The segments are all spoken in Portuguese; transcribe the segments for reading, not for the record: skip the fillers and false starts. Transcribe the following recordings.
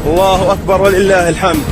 الله أكبر ولله الحمد.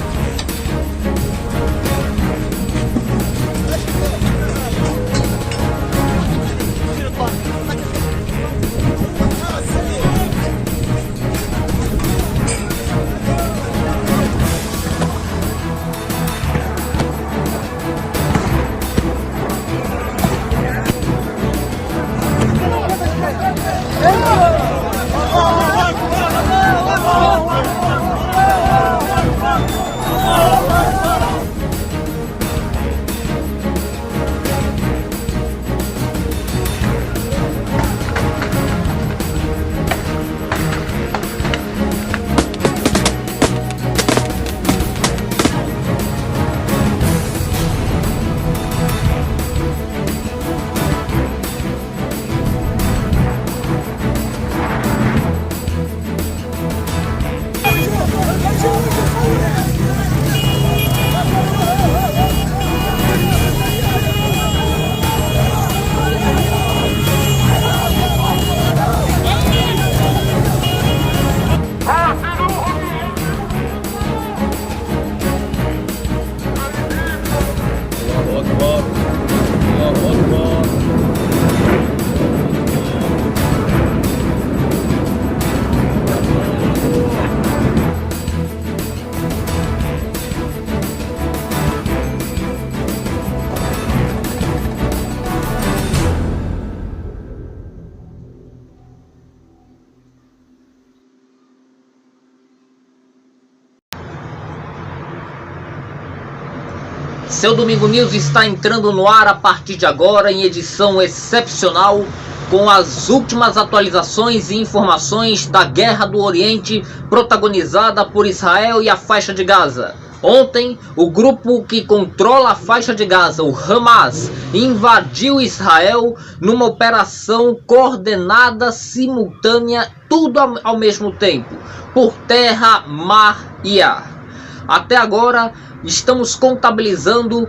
Seu Domingo News está entrando no ar a partir de agora em edição excepcional com as últimas atualizações e informações da Guerra do Oriente protagonizada por Israel e a faixa de Gaza. Ontem, o grupo que controla a faixa de Gaza, o Hamas, invadiu Israel numa operação coordenada, simultânea, tudo ao mesmo tempo, por terra, mar e ar. Até agora, estamos contabilizando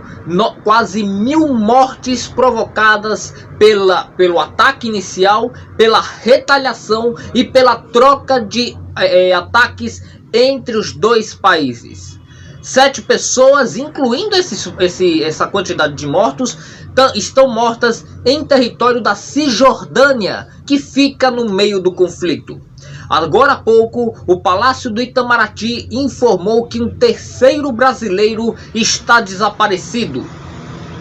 quase 1000 mortes provocadas pelo ataque inicial, pela retaliação e pela troca de ataques entre os dois países. 7 pessoas, incluindo essa quantidade de mortos, estão mortas em território da Cisjordânia, que fica no meio do conflito. Agora há pouco, o Palácio do Itamaraty informou que um terceiro brasileiro está desaparecido.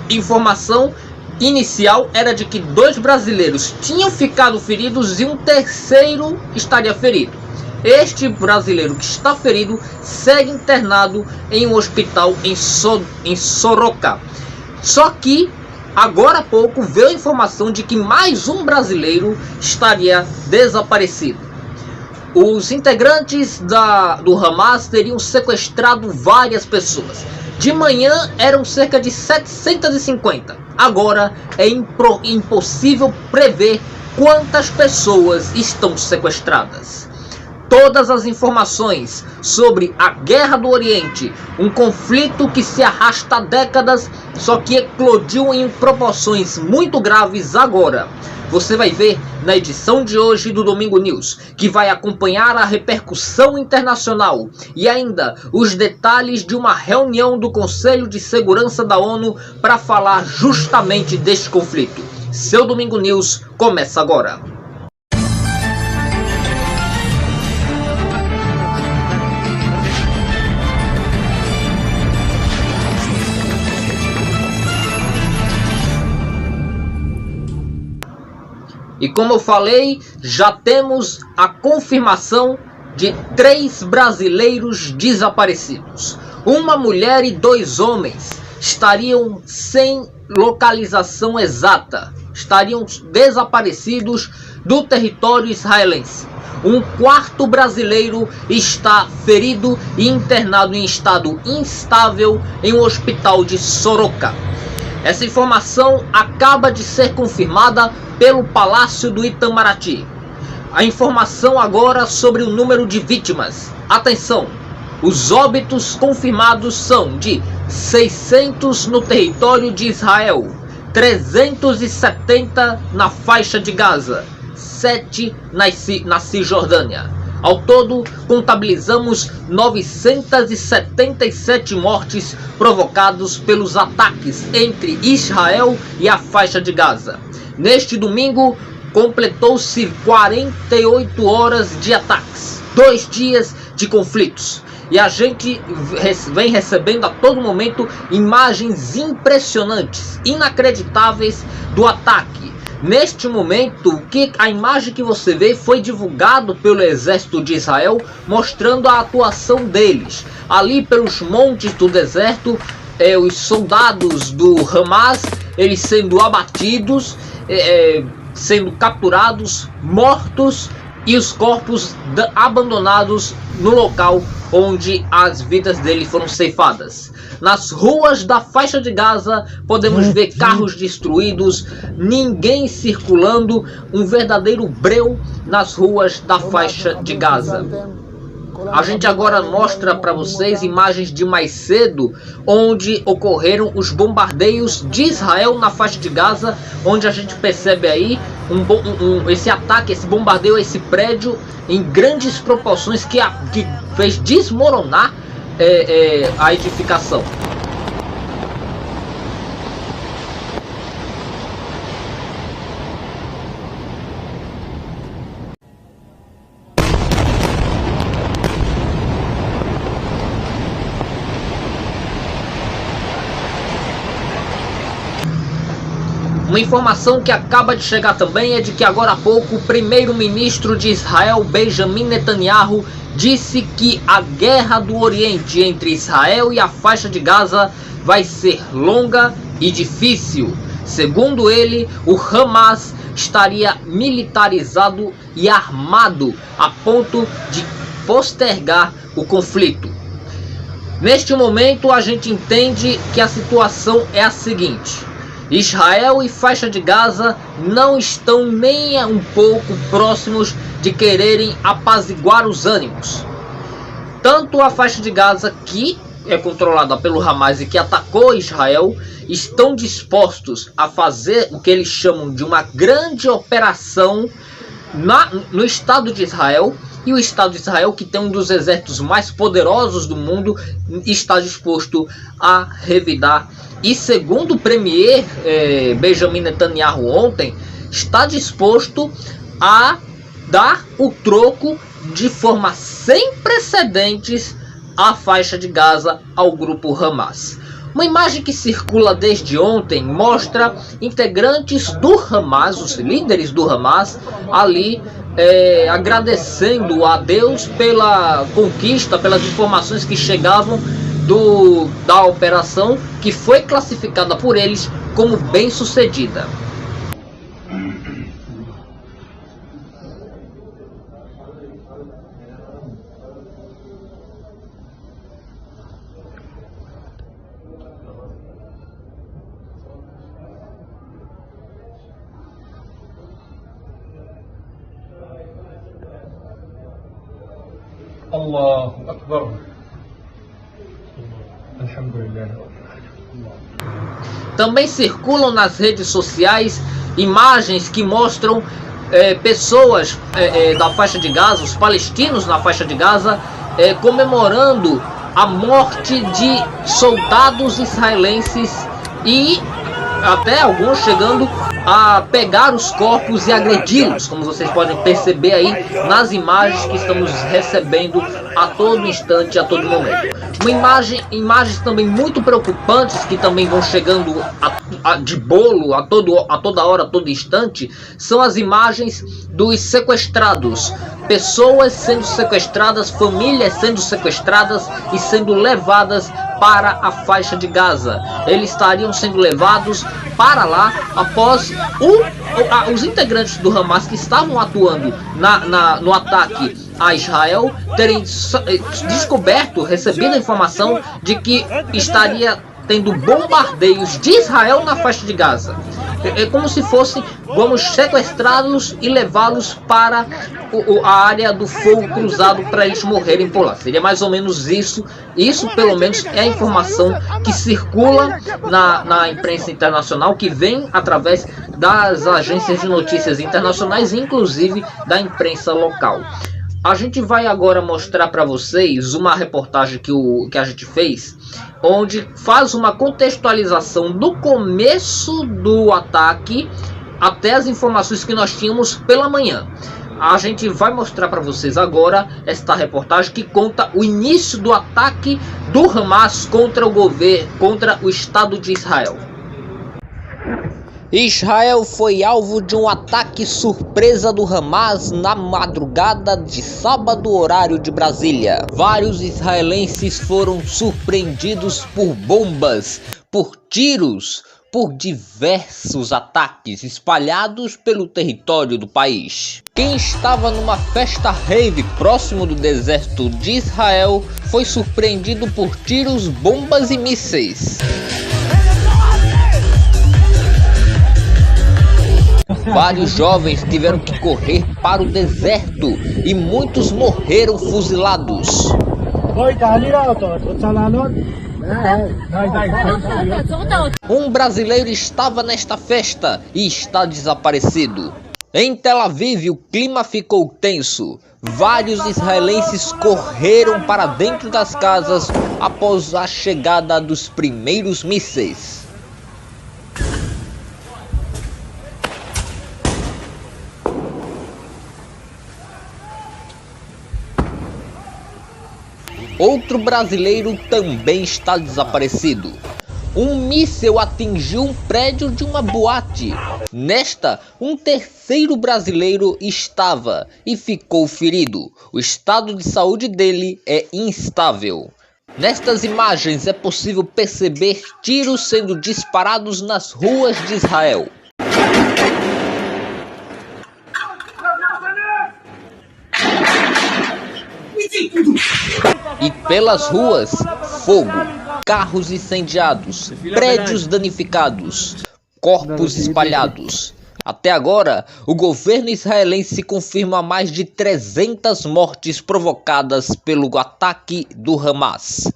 Informação inicial era de que 2 brasileiros tinham ficado feridos e um terceiro estaria ferido. Este brasileiro que está ferido segue internado em um hospital em Soroca. Só que agora há pouco veio a informação de que mais um brasileiro estaria desaparecido. Os integrantes do Hamas teriam sequestrado várias pessoas. De manhã eram cerca de 750. Agora é impossível prever quantas pessoas estão sequestradas. Todas as informações sobre a Guerra do Oriente, um conflito que se arrasta há décadas, só que eclodiu em proporções muito graves agora. Você vai ver na edição de hoje do Domingo News, que vai acompanhar a repercussão internacional e ainda os detalhes de uma reunião do Conselho de Segurança da ONU para falar justamente deste conflito. Seu Domingo News começa agora. E como eu falei, já temos a confirmação de 3 brasileiros desaparecidos. Uma mulher e 2 homens estariam sem localização exata, estariam desaparecidos do território israelense. Um 4º brasileiro está ferido e internado em estado instável em um hospital de Soroca. Essa informação acaba de ser confirmada pelo Palácio do Itamaraty. A informação agora sobre o número de vítimas. Atenção! Os óbitos confirmados são de 600 no território de Israel, 370 na faixa de Gaza, 7 na Cisjordânia. Ao todo, contabilizamos 977 mortes provocadas pelos ataques entre Israel e a faixa de Gaza. Neste domingo, completou-se 48 horas de ataques, 2 dias de conflitos. E a gente vem recebendo a todo momento imagens impressionantes, inacreditáveis do ataque. Neste momento, a imagem que você vê foi divulgado pelo exército de Israel, mostrando a atuação deles. Ali pelos montes do deserto, os soldados do Hamas, eles sendo abatidos, sendo capturados, mortos, e os corpos abandonados no local onde as vidas deles foram ceifadas. Nas ruas da faixa de Gaza podemos ver carros destruídos, ninguém circulando, um verdadeiro breu nas ruas da faixa de Gaza. A gente agora mostra para vocês imagens de mais cedo, onde ocorreram os bombardeios de Israel na faixa de Gaza, onde a gente percebe aí esse ataque, esse bombardeio a esse prédio em grandes proporções que fez desmoronar a edificação. Uma informação que acaba de chegar também é de que agora há pouco o primeiro-ministro de Israel, Benjamin Netanyahu, disse que a guerra do Oriente entre Israel e a faixa de Gaza vai ser longa e difícil. Segundo ele, o Hamas estaria militarizado e armado a ponto de postergar o conflito. Neste momento, a gente entende que a situação é a seguinte: Israel e faixa de Gaza não estão nem um pouco próximos de quererem apaziguar os ânimos. Tanto a faixa de Gaza, que é controlada pelo Hamas e que atacou Israel, estão dispostos a fazer o que eles chamam de uma grande operação no Estado de Israel. E o Estado de Israel, que tem um dos exércitos mais poderosos do mundo, está disposto a revidar. E segundo o premier Benjamin Netanyahu ontem, está disposto a dar o troco de forma sem precedentes à faixa de Gaza ao grupo Hamas. Uma imagem que circula desde ontem mostra integrantes do Hamas, os líderes do Hamas, ali agradecendo a Deus pela conquista, pelas informações que chegavam da operação, que foi classificada por eles como bem sucedida. Allahu Akbar. Também circulam nas redes sociais imagens que mostram pessoas da faixa de Gaza, os palestinos na faixa de Gaza, comemorando a morte de soldados israelenses e até alguns chegando a pegar os corpos e agredi-los, como vocês podem perceber aí nas imagens que estamos recebendo a todo instante, a todo momento. Imagens também muito preocupantes que também vão chegando de bolo a toda hora, a todo instante, são as imagens dos sequestrados. Pessoas sendo sequestradas, famílias sendo sequestradas e sendo levadas para a faixa de Gaza. Eles estariam sendo levados para lá após os integrantes do Hamas que estavam atuando no ataque a Israel terem recebido a informação de que estaria tendo bombardeios de Israel na faixa de Gaza. É como se fosse, vamos sequestrá-los e levá-los para a área do fogo cruzado para eles morrerem por lá. Seria mais ou menos isso. Isso pelo menos é a informação que circula na imprensa internacional, que vem através das agências de notícias internacionais, inclusive da imprensa local. A gente vai agora mostrar para vocês uma reportagem que a gente fez, onde faz uma contextualização do começo do ataque até as informações que nós tínhamos pela manhã. A gente vai mostrar para vocês agora esta reportagem que conta o início do ataque do Hamas contra o governo, contra o Estado de Israel. Israel foi alvo de um ataque surpresa do Hamas na madrugada de sábado, horário de Brasília. Vários israelenses foram surpreendidos por bombas, por tiros, por diversos ataques espalhados pelo território do país. Quem estava numa festa rave próximo do deserto de Israel foi surpreendido por tiros, bombas e mísseis. Vários jovens tiveram que correr para o deserto e muitos morreram fuzilados. Um brasileiro estava nesta festa e está desaparecido. Em Tel Aviv, o clima ficou tenso. Vários israelenses correram para dentro das casas após a chegada dos primeiros mísseis. Outro brasileiro também está desaparecido. Um míssil atingiu um prédio de uma boate. Nesta, um terceiro brasileiro estava e ficou ferido. O estado de saúde dele é instável. Nestas imagens é possível perceber tiros sendo disparados nas ruas de Israel. E pelas ruas, fogo, carros incendiados, prédios danificados, corpos espalhados. Até agora, o governo israelense confirma mais de 300 mortes provocadas pelo ataque do Hamas.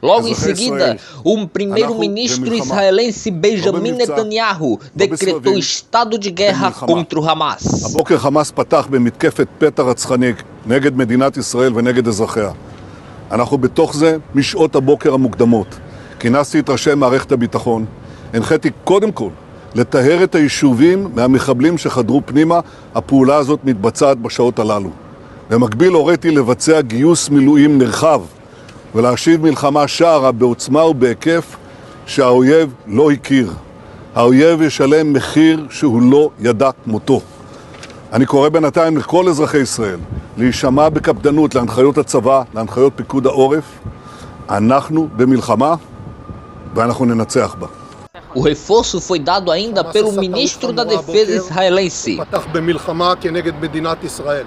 Logo em seguida, o primeiro-ministro israelense Benjamin Netanyahu decretou estado de guerra contra o Hamas. הבוקר חמאס פתח במתקפת פתע רצחני נגד מדינת ישראל ונגד אזרחיה. אנחנו בתוך זה משעות הבוקר המוקדמות. כינסתי את ראשי מערכת הביטחון. הנחיתי קודם כל לטהר את היישובים מהמחבלים שחדרו פנימה. הפעולה הזאת מתבצעת בשעות הללו. במקביל הוריתי לבצע גיוס מילואים נרחב ולהשיב מלחמה שערה בעוצמה ובהיקף שהאויב לא הכיר. האויב ישלם מחיר שהוא לא ידע כמותו. אני קורא בינתיים לכל אזרחי ישראל להישמע בקפדנות להנחיות הצבא, להנחיות פיקוד העורף. אנחנו במלחמה ואנחנו ננצח בה. O reforço foi dado ainda pelo ministro da Defesa israelense. פתח במלחמה כנגד מדינת ישראל.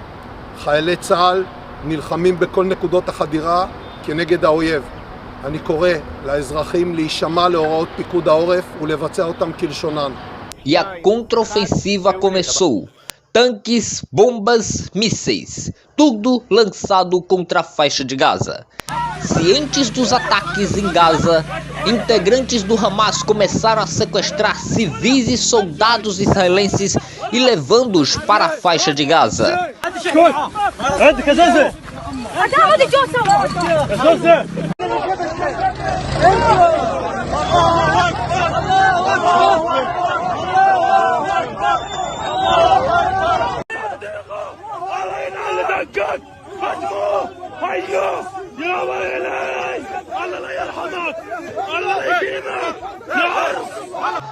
חיילי צה"ל נלחמים בכל נקודות החדירה כנגד האויב. אני קורא לאזרחים להישמע להוראות פיקוד העורף ולבצע אותם כלשונן. E a contraofensiva começou. Tanques, bombas, mísseis, tudo lançado contra a faixa de Gaza. Cientes dos ataques em Gaza, integrantes do Hamas começaram a sequestrar civis e soldados israelenses e levando-os para a faixa de Gaza.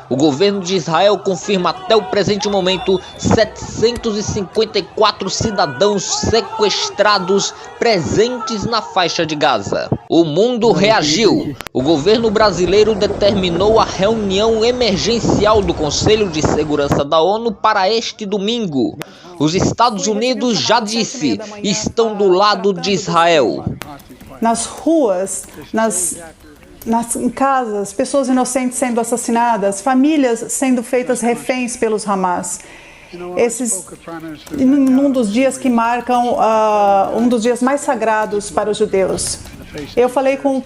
O governo de Israel confirma até o presente momento 754 cidadãos sequestrados presentes na faixa de Gaza. O mundo reagiu. O governo brasileiro determinou a reunião emergencial do Conselho de Segurança da ONU para este domingo. Os Estados Unidos já disse, estão do lado de Israel. Nas ruas, nas em casas, pessoas inocentes sendo assassinadas, famílias sendo feitas reféns pelos Hamas. Num dos dias que marcam um dos dias mais sagrados para os judeus. Eu falei com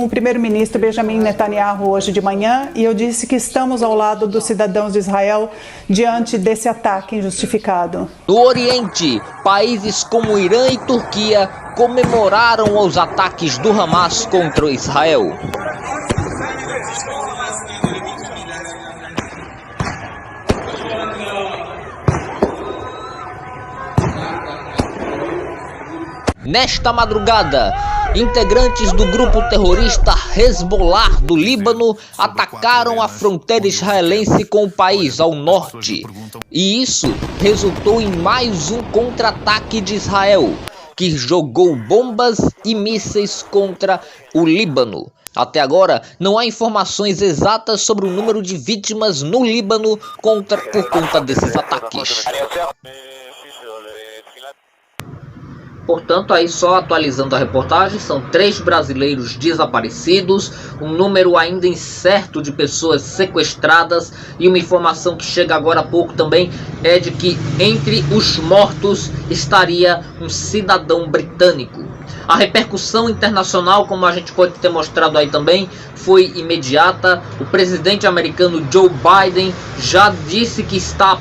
o primeiro-ministro Benjamin Netanyahu hoje de manhã e eu disse que estamos ao lado dos cidadãos de Israel diante desse ataque injustificado. No Oriente, países como Irã e Turquia comemoraram os ataques do Hamas contra Israel. Nesta madrugada, integrantes do grupo terrorista Hezbollah do Líbano atacaram a fronteira israelense com o país ao norte. E isso resultou em mais um contra-ataque de Israel, que jogou bombas e mísseis contra o Líbano. Até agora, não há informações exatas sobre o número de vítimas no Líbano por conta desses ataques. Portanto, aí só atualizando a reportagem, são 3 brasileiros desaparecidos, um número ainda incerto de pessoas sequestradas e uma informação que chega agora há pouco também é de que entre os mortos estaria um cidadão britânico. A repercussão internacional, como a gente pode ter mostrado aí também, foi imediata. O presidente americano Joe Biden já disse que está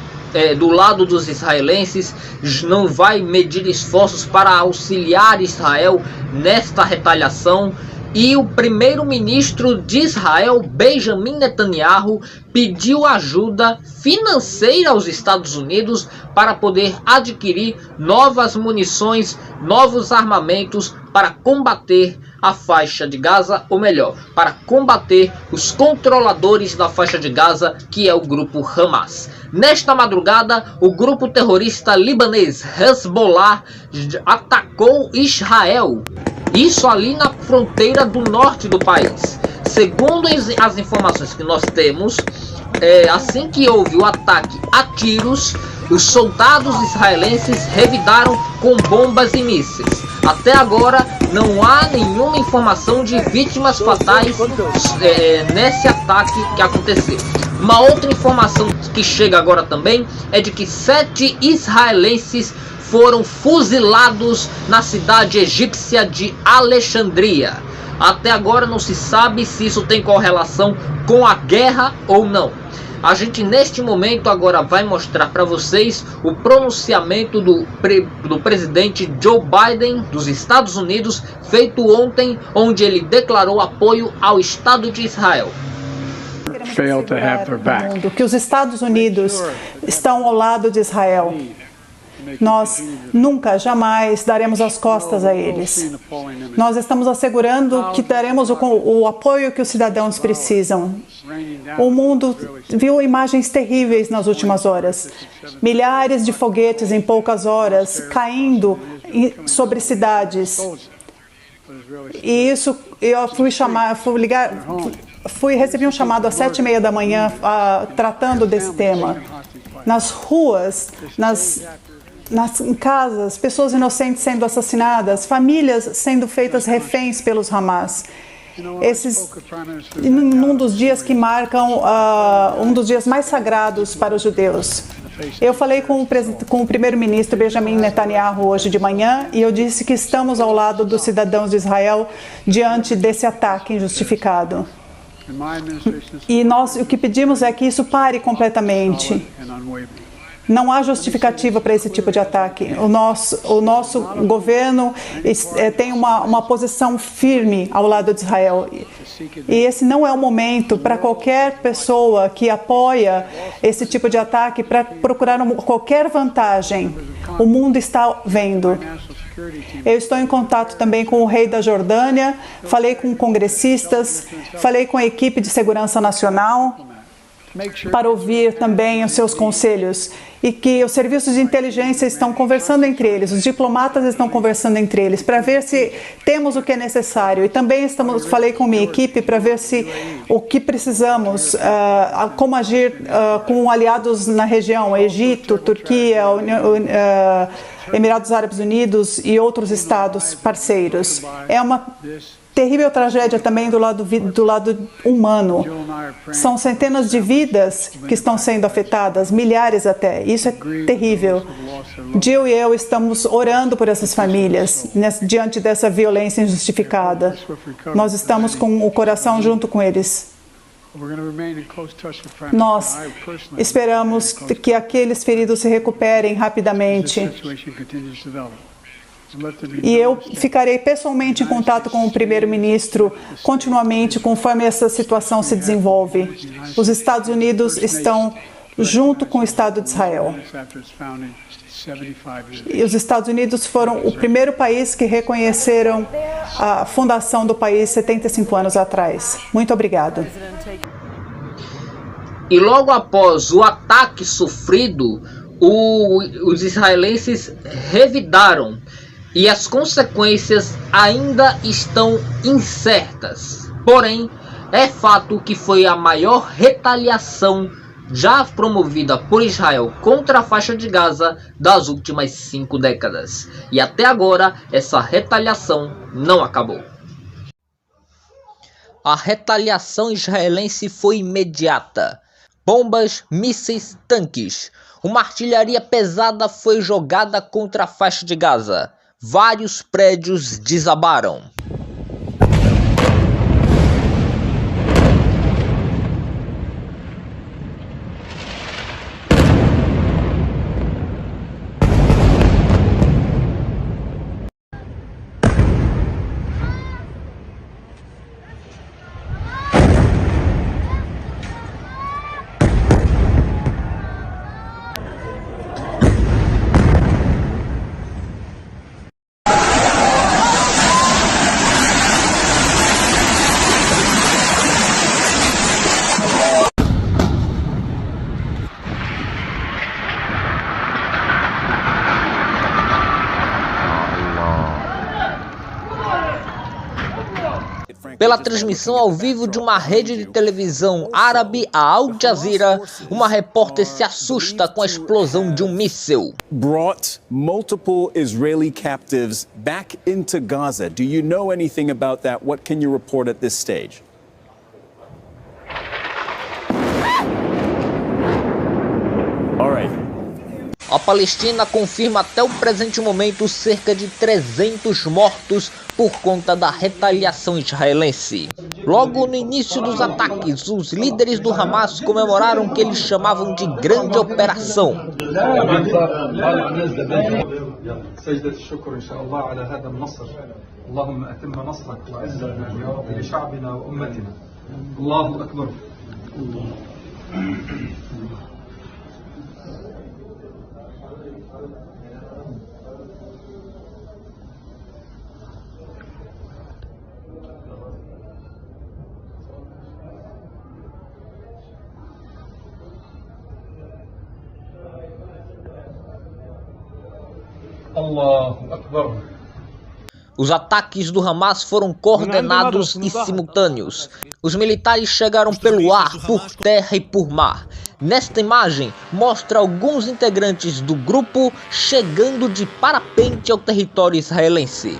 do lado dos israelenses, não vai medir esforços para auxiliar Israel nesta retaliação. E o primeiro-ministro de Israel, Benjamin Netanyahu, pediu ajuda financeira aos Estados Unidos para poder adquirir novas munições, novos armamentos para combater a faixa de Gaza, ou melhor, para combater os controladores da faixa de Gaza, que é o grupo Hamas. Nesta madrugada, o grupo terrorista libanês Hezbollah atacou Israel. Isso ali na fronteira do norte do país. Segundo as informações que nós temos, assim que houve o ataque a tiros, os soldados israelenses revidaram com bombas e mísseis. Até agora não há nenhuma informação de vítimas fatais nesse ataque que aconteceu. Uma outra informação que chega agora também é de que 7 israelenses foram fuzilados na cidade egípcia de Alexandria. Até agora não se sabe se isso tem correlação com a guerra ou não. A gente neste momento agora vai mostrar para vocês o pronunciamento do presidente Joe Biden dos Estados Unidos, feito ontem, onde ele declarou apoio ao Estado de Israel. Que os Estados Unidos estão ao lado de Israel. Nós nunca, jamais daremos as costas a eles. Nós estamos assegurando que daremos o apoio que os cidadãos precisam. O mundo viu imagens terríveis nas últimas horas. Milhares de foguetes em poucas horas caindo sobre cidades. E isso, eu recebi um chamado às 7h30 da manhã tratando desse tema. Nas ruas, em casas, pessoas inocentes sendo assassinadas, famílias sendo feitas reféns pelos Hamas. Num dos dias que marcam um dos dias mais sagrados para os judeus. Eu falei com o primeiro-ministro Benjamin Netanyahu hoje de manhã e eu disse que estamos ao lado dos cidadãos de Israel diante desse ataque injustificado. E nós o que pedimos é que isso pare completamente. Não há justificativa para esse tipo de ataque. O nosso governo tem uma posição firme ao lado de Israel. E esse não é o momento para qualquer pessoa que apoia esse tipo de ataque para procurar qualquer vantagem. O mundo está vendo. Eu estou em contato também com o rei da Jordânia, falei com congressistas, falei com a equipe de segurança nacional para ouvir também os seus conselhos e que os serviços de inteligência estão conversando entre eles, os diplomatas estão conversando entre eles para ver se temos o que é necessário e também falei com minha equipe para ver se o que precisamos, como agir com aliados na região, Egito, Turquia, Emirados Árabes Unidos e outros estados parceiros. terrível tragédia também do lado humano. São centenas de vidas que estão sendo afetadas, milhares até. Isso é terrível. Jill e eu estamos orando por essas famílias diante dessa violência injustificada. Nós estamos com o coração junto com eles. Nós esperamos que aqueles feridos se recuperem rapidamente. E eu ficarei pessoalmente em contato com o primeiro-ministro continuamente conforme essa situação se desenvolve. Os Estados Unidos estão junto com o Estado de Israel. E os Estados Unidos foram o primeiro país que reconheceram a fundação do país 75 anos atrás. Muito obrigado. E logo após o ataque sofrido, os israelenses revidaram. E as consequências ainda estão incertas. Porém, é fato que foi a maior retaliação já promovida por Israel contra a faixa de Gaza das últimas 5 décadas. E até agora, essa retaliação não acabou. A retaliação israelense foi imediata. Bombas, mísseis, tanques. Uma artilharia pesada foi jogada contra a faixa de Gaza. Vários prédios desabaram. Pela transmissão ao vivo de uma rede de televisão árabe, a Al Jazeera, uma repórter se assusta com a explosão de um míssil. Brought multiple Israeli captives back into Gaza. Do you know anything about that? What can you report at this stage? All right. A Palestina confirma até o presente momento cerca de 300 mortos por conta da retaliação israelense. Logo no início dos ataques, os líderes do Hamas comemoraram o que eles chamavam de grande operação. Os ataques do Hamas foram coordenados e simultâneos. Os militares chegaram pelo ar, por terra e por mar. Nesta imagem, mostra alguns integrantes do grupo chegando de parapente ao território israelense.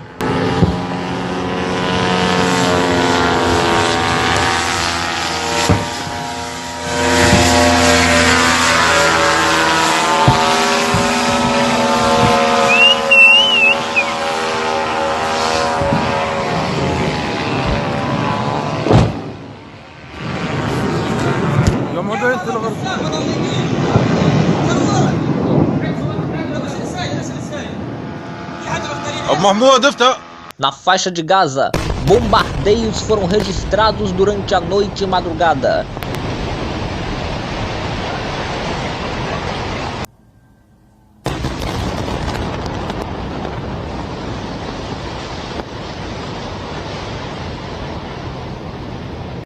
Na faixa de Gaza, bombardeios foram registrados durante a noite e madrugada.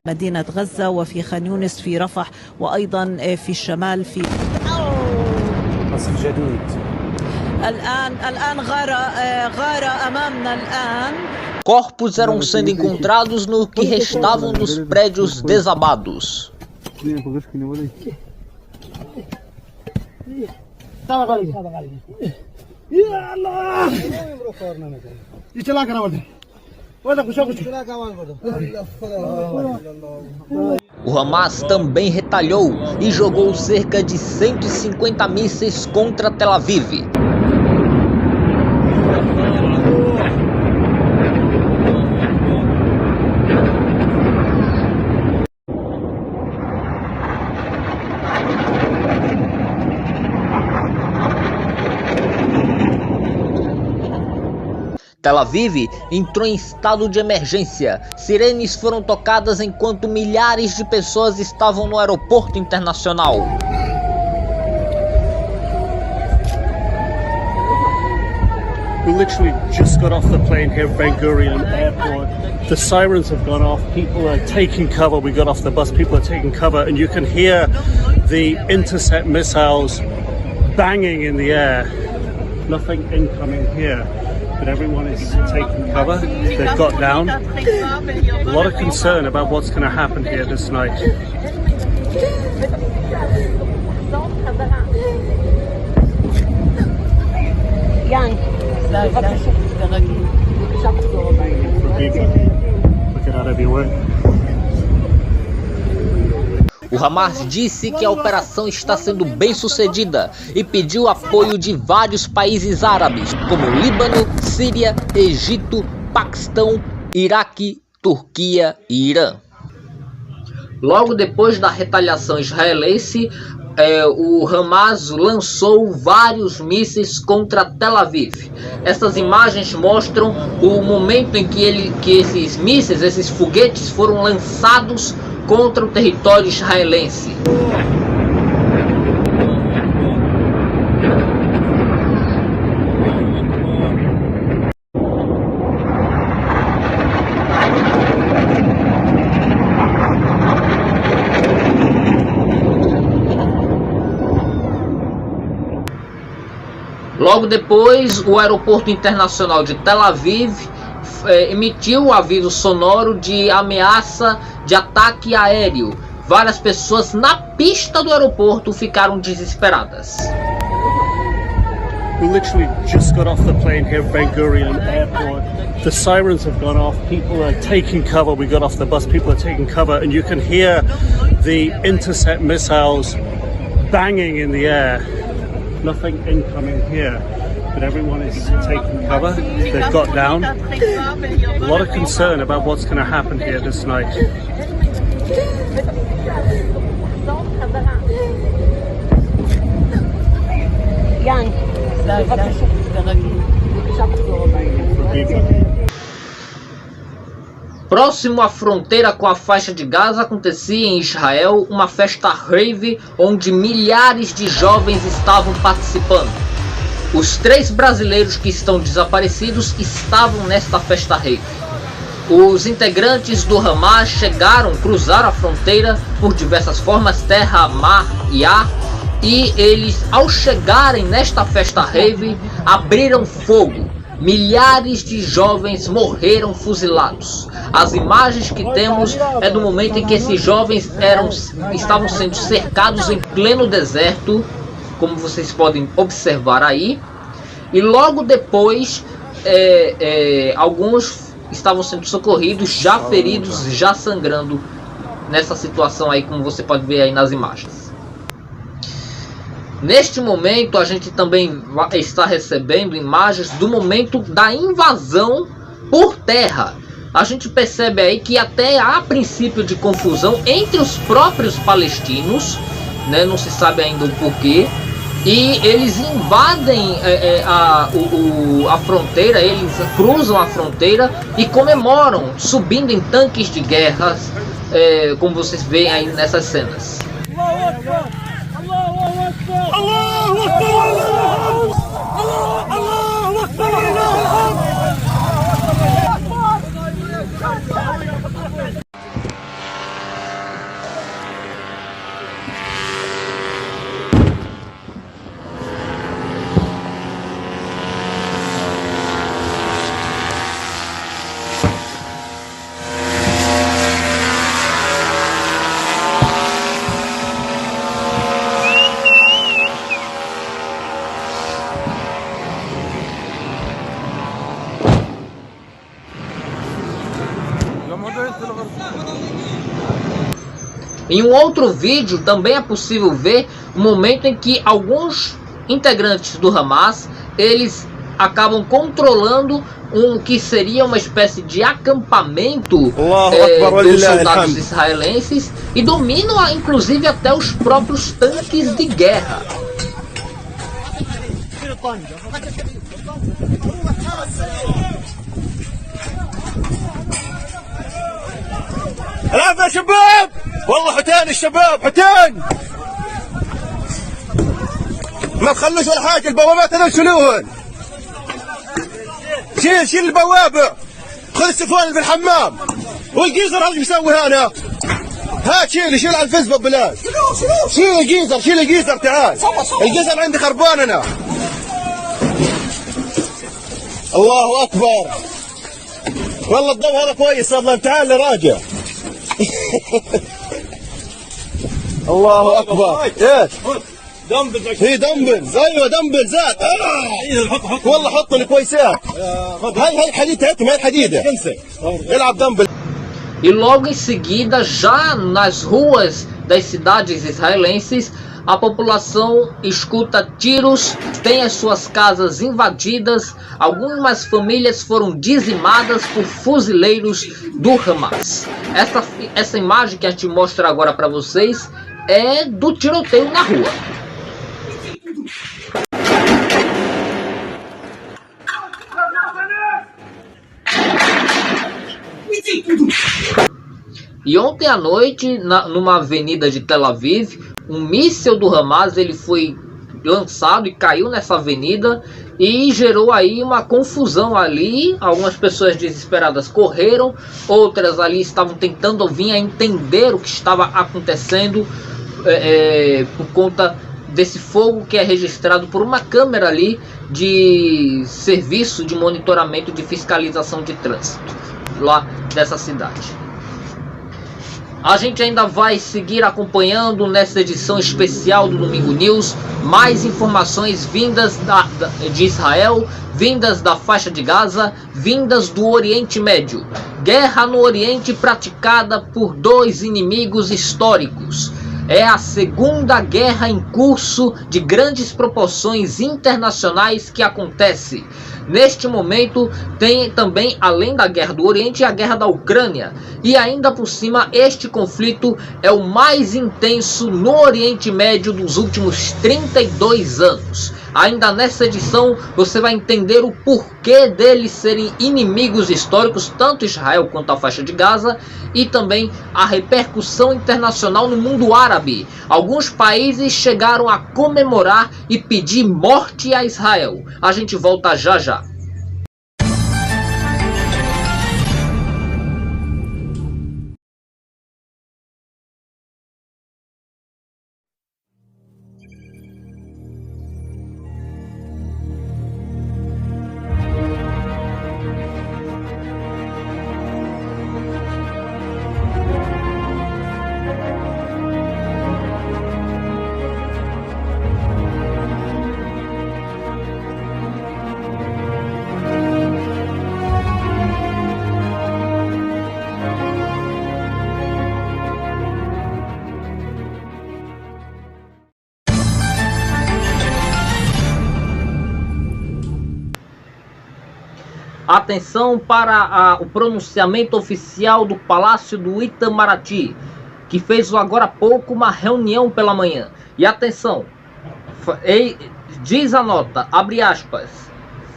مدينة غزة وفي خان يونس في رفح وأيضا في الشمال في قصف جديد. الآن غارة أمامنا الآن. Corpos eram sendo encontrados no que restavam dos prédios desabados. O Hamas também retalhou e jogou cerca de 150 mísseis contra Tel Aviv. Tel Aviv entrou em estado de emergência. Sirenes foram tocadas enquanto milhares de pessoas estavam no aeroporto internacional. We literally just got off the plane here at Ben Gurion Airport. The sirens have gone off. People are taking cover. We got off the bus. People are taking cover, and you can hear the intercept missiles banging in the air. Nothing incoming here, but everyone is taking cover. They've got down. A lot of concern about what's going to happen here this night. Look at that everywhere. O Hamas disse que a operação está sendo bem sucedida e pediu apoio de vários países árabes, como Líbano, Síria, Egito, Paquistão, Iraque, Turquia e Irã. Logo depois da retaliação israelense, o Hamas lançou vários mísseis contra Tel Aviv. Essas imagens mostram o momento em que esses mísseis, esses foguetes foram lançados contra o território israelense. Logo depois, o aeroporto internacional de Tel Aviv emitiu o aviso sonoro de ameaça de ataque aéreo. Várias pessoas na pista do aeroporto ficaram desesperadas. We literally just got off the plane here at Ben Gurion Airport. The sirens have gone off. People are taking cover. We got off the bus. People are taking cover, and you can hear the intercept missiles banging in the air. Nothing incoming here, but everyone is taking cover. They've got down. A lot of concern about what's going to happen here this night. Próximo à fronteira com a faixa de Gaza, acontecia em Israel uma festa rave onde milhares de jovens estavam participando. Os 3 brasileiros que estão desaparecidos estavam nesta festa rave. Os integrantes do Hamas cruzaram a fronteira por diversas formas, terra, mar e ar, e eles, ao chegarem nesta festa rave, abriram fogo. Milhares de jovens morreram fuzilados. As imagens que temos é do momento em que esses jovens estavam sendo cercados em pleno deserto, como vocês podem observar aí. E logo depois, alguns estavam sendo socorridos, já feridos, já sangrando, nessa situação aí, como você pode ver aí nas imagens. Neste momento, a gente também está recebendo imagens do momento da invasão por terra. A gente percebe aí que até há princípio de confusão entre os próprios palestinos, né? Não se sabe ainda o porquê. E eles invadem a fronteira, eles cruzam a fronteira e comemoram, subindo em tanques de guerra, como vocês veem aí nessas cenas. Em um outro vídeo também é possível ver o momento em que alguns integrantes do Hamas, eles acabam controlando um que seria uma espécie de acampamento dos soldados israelenses e dominam inclusive até os próprios tanques de guerra. العافية يا شباب والله حتان الشباب حتان ما تخلوش ولا حاجة البوابات هذول شيلوهن شيل البوابة خذ السيفون اللي في الحمام والجيزر اللي مسوي هنا هات شيل على الفيسبوك بلاش شيل الجيزر تعال الجيزر عندي خربان انا الله اكبر والله الضوء هذا كويس والله تعال راجع الله اكبر ايش دمبلز هي دمبلز ايوه دمبلزات والله حطوا الكويسات هاي حديدتهم هاي الحديده العب دمبل. E logo em seguida, já nas ruas das cidades israelenses, a população escuta tiros, tem as suas casas invadidas, algumas famílias foram dizimadas por fuzileiros do Hamas. Essa imagem que a gente mostra agora para vocês é do tiroteio na rua. E ontem à noite, numa avenida de Tel Aviv, um míssil do Hamas ele foi lançado e caiu nessa avenida e gerou aí uma confusão ali. Algumas pessoas desesperadas correram, outras ali estavam tentando vir a entender o que estava acontecendo por conta desse fogo que é registrado por uma câmera ali de serviço de monitoramento de fiscalização de trânsito lá dessa cidade. A gente ainda vai seguir acompanhando nessa edição especial do Domingo News mais informações vindas de Israel, vindas da faixa de Gaza, vindas do Oriente Médio. Guerra no Oriente praticada por dois inimigos históricos. É a segunda guerra em curso de grandes proporções internacionais que acontece. Neste momento tem também, além da guerra do Oriente, a guerra da Ucrânia. E ainda por cima, este conflito é o mais intenso no Oriente Médio dos últimos 32 anos. Ainda nessa edição você vai entender o porquê deles serem inimigos históricos, tanto Israel quanto a faixa de Gaza, e também a repercussão internacional no mundo árabe. Alguns países chegaram a comemorar e pedir morte a Israel. A gente volta já já. Atenção para o pronunciamento oficial do Palácio do Itamaraty, que fez agora há pouco uma reunião pela manhã. E atenção, diz a nota, abre aspas,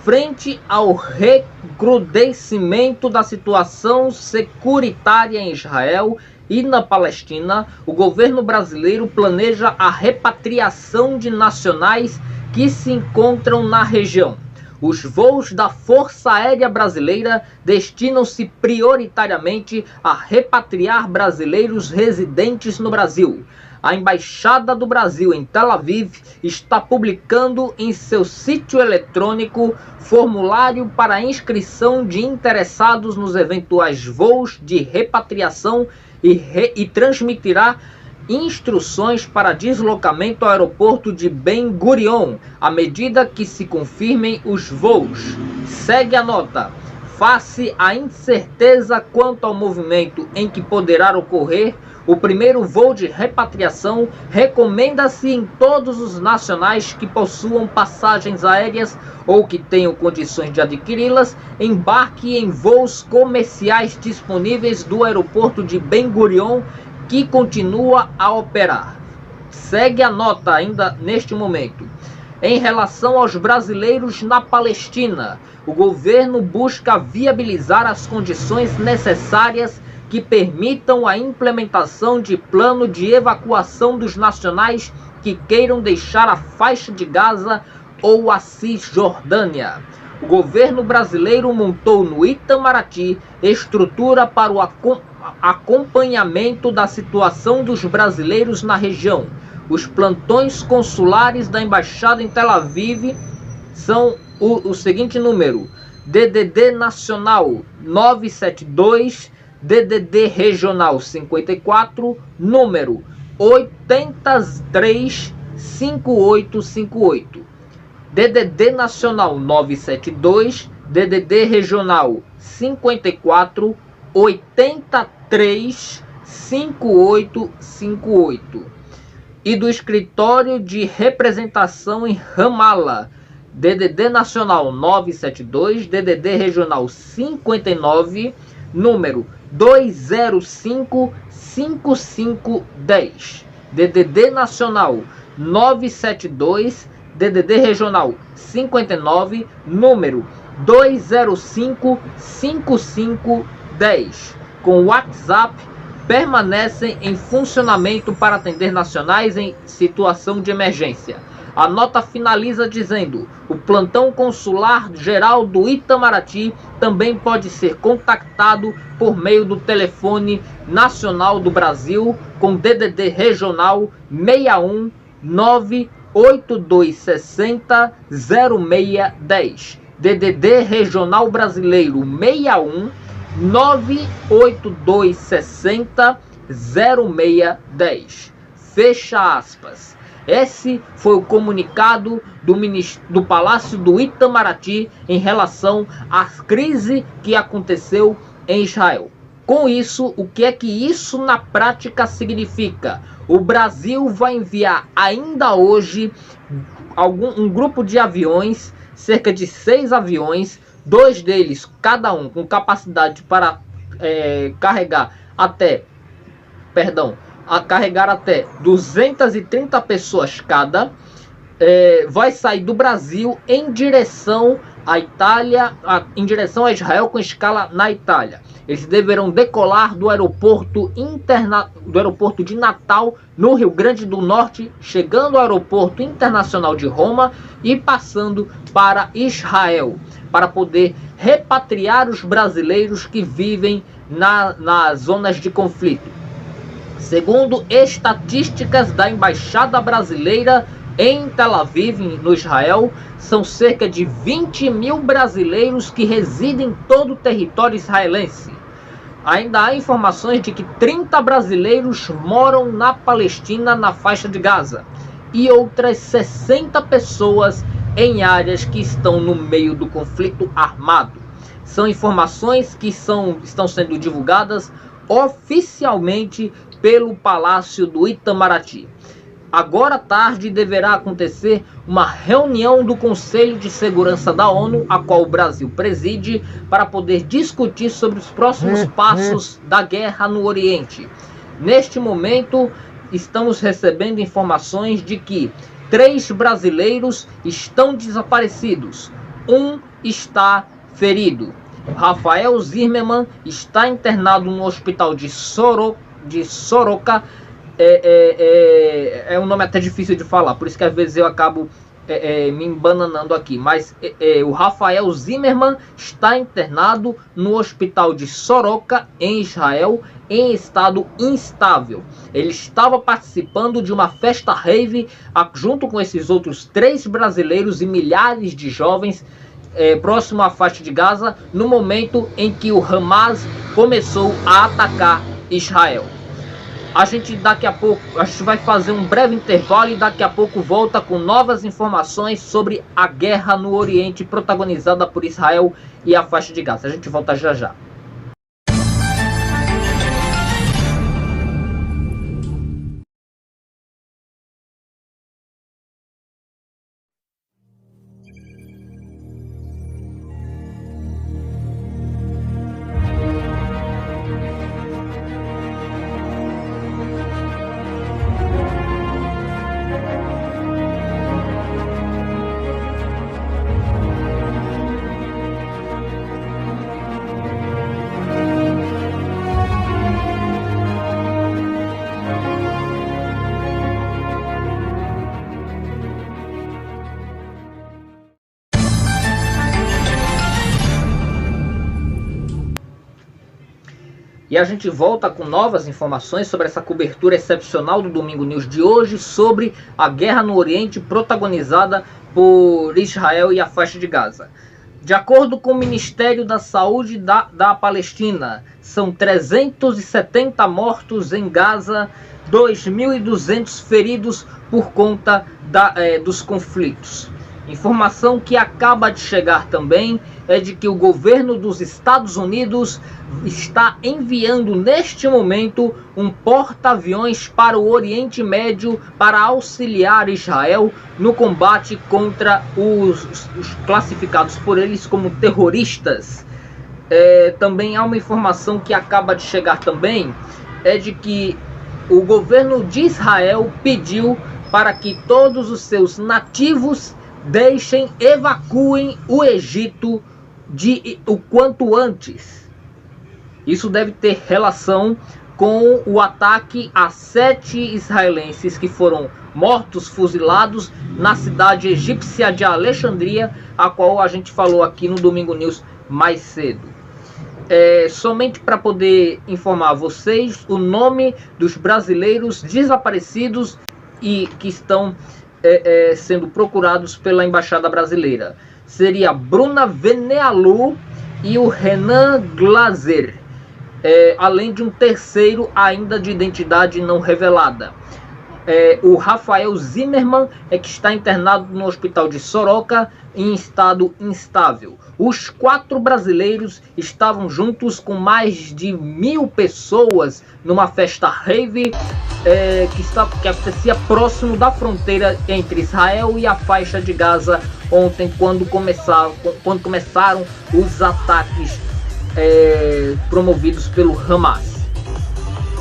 frente ao recrudescimento da situação securitária em Israel e na Palestina, o governo brasileiro planeja a repatriação de nacionais que se encontram na região. Os voos da Força Aérea Brasileira destinam-se prioritariamente a repatriar brasileiros residentes no Brasil. A Embaixada do Brasil em Tel Aviv está publicando em seu sítio eletrônico formulário para inscrição de interessados nos eventuais voos de repatriação e transmitirá instruções para deslocamento ao aeroporto de Ben Gurion, à medida que se confirmem os voos. Segue a nota. Face à incerteza quanto ao movimento em que poderá ocorrer O primeiro voo de repatriação recomenda-se em todos os nacionais que possuam passagens aéreas ou que tenham condições de adquiri-las, embarque em voos comerciais disponíveis do aeroporto de Ben Gurion, que continua a operar. Segue a nota ainda neste momento. Em relação aos brasileiros na Palestina, o governo busca viabilizar as condições necessárias que permitam a implementação de plano de evacuação dos nacionais que queiram deixar a faixa de Gaza ou a Cisjordânia. O governo brasileiro montou no Itamaraty estrutura para o acompanhamento da situação dos brasileiros na região. Os plantões consulares da Embaixada em Tel Aviv são o seguinte número: DDD Nacional 972, DDD Regional 54, número 835858. DDD Nacional 972, DDD Regional 54, 835858. E do Escritório de Representação em Ramallah, DDD Nacional 972, DDD Regional 59, número 2055510. DDD Nacional 972, DDD Regional 59, número 2055510. Com WhatsApp, permanecem em funcionamento para atender nacionais em situação de emergência. A nota finaliza dizendo: o plantão consular geral do Itamaraty também pode ser contactado por meio do telefone nacional do Brasil com DDD regional 61 98260 0610. DDD regional brasileiro 61 98260 0610. Fecha aspas. Esse foi o comunicado do Palácio do Itamaraty em relação à crise que aconteceu em Israel. Com isso, o que é que isso na prática significa? O Brasil vai enviar ainda hoje um grupo de aviões, cerca de 6 aviões, 2 deles, cada um com capacidade para carregar até 230 pessoas cada, vai sair do Brasil em direção à Itália, em direção a Israel, com escala na Itália. Eles deverão decolar do aeroporto de Natal, no Rio Grande do Norte, chegando ao aeroporto internacional de Roma e passando para Israel, para poder repatriar os brasileiros que vivem nas zonas de conflito. Segundo estatísticas da Embaixada Brasileira em Tel Aviv, no Israel, são cerca de 20 mil brasileiros que residem em todo o território israelense. Ainda há informações de que 30 brasileiros moram na Palestina, na faixa de Gaza, e outras 60 pessoas em áreas que estão no meio do conflito armado. São informações que estão sendo divulgadas oficialmente pelo Palácio do Itamaraty. Agora à tarde deverá acontecer uma reunião do Conselho de Segurança da ONU, a qual o Brasil preside, para poder discutir sobre os próximos passos da guerra no Oriente. Neste momento, estamos recebendo informações de que 3 brasileiros estão desaparecidos. Um está ferido. Rafael Zimmermann está internado no hospital de Soroka. É um nome até difícil de falar, por isso que às vezes eu acabo me embananando aqui. Mas o Rafael Zimmermann está internado no hospital de Soroka, em Israel, em estado instável. Ele estava participando de uma festa rave junto com esses outros 3 brasileiros e milhares de jovens próximo à faixa de Gaza, no momento em que o Hamas começou a atacar Israel. Daqui a pouco a gente vai fazer um breve intervalo e daqui a pouco volta com novas informações sobre a guerra no Oriente protagonizada por Israel e a faixa de Gaza. A gente volta já já. E a gente volta com novas informações sobre essa cobertura excepcional do Domingo News de hoje sobre a guerra no Oriente protagonizada por Israel e a faixa de Gaza. De acordo com o Ministério da Saúde da Palestina, são 370 mortos em Gaza, 2.200 feridos por conta dos conflitos. Informação que acaba de chegar também é de que o governo dos Estados Unidos está enviando neste momento um porta-aviões para o Oriente Médio para auxiliar Israel no combate contra os classificados por eles como terroristas. Também há uma informação que acaba de chegar também, é de que o governo de Israel pediu para que todos os seus nativos evacuem o Egito o quanto antes. Isso deve ter relação com o ataque a 7 israelenses que foram mortos, fuzilados na cidade egípcia de Alexandria, a qual a gente falou aqui no Domingo News mais cedo. Somente para poder informar vocês o nome dos brasileiros desaparecidos e que estão sendo procurados pela Embaixada Brasileira. Seria Bruna Venealu e o Renan Glazer, além de um terceiro ainda de identidade não revelada. O Rafael Zimmermann que está internado no hospital de Soroca em estado instável. Os 4 brasileiros estavam juntos com mais de 1.000 pessoas numa festa rave que acontecia próximo da fronteira entre Israel e a faixa de Gaza ontem, quando começaram os ataques promovidos pelo Hamas.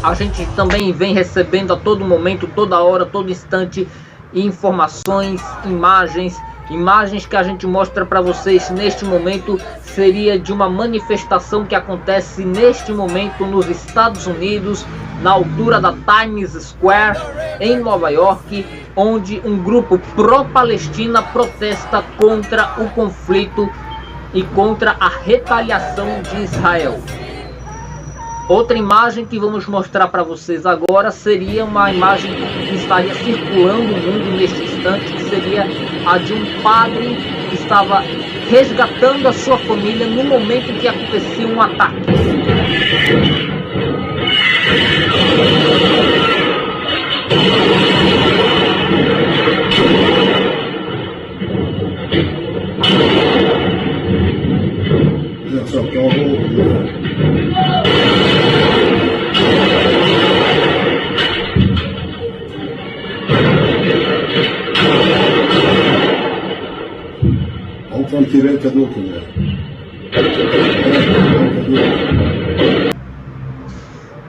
A gente também vem recebendo a todo momento, toda hora, todo instante, informações, imagens que a gente mostra para vocês neste momento. Seria de uma manifestação que acontece neste momento nos Estados Unidos, na altura da Times Square, em Nova York, onde um grupo pró-Palestina protesta contra o conflito e contra a retaliação de Israel. Outra imagem que vamos mostrar para vocês agora seria uma imagem que estaria circulando no mundo neste instante, que seria a de um padre que estava resgatando a sua família no momento em que acontecia um ataque.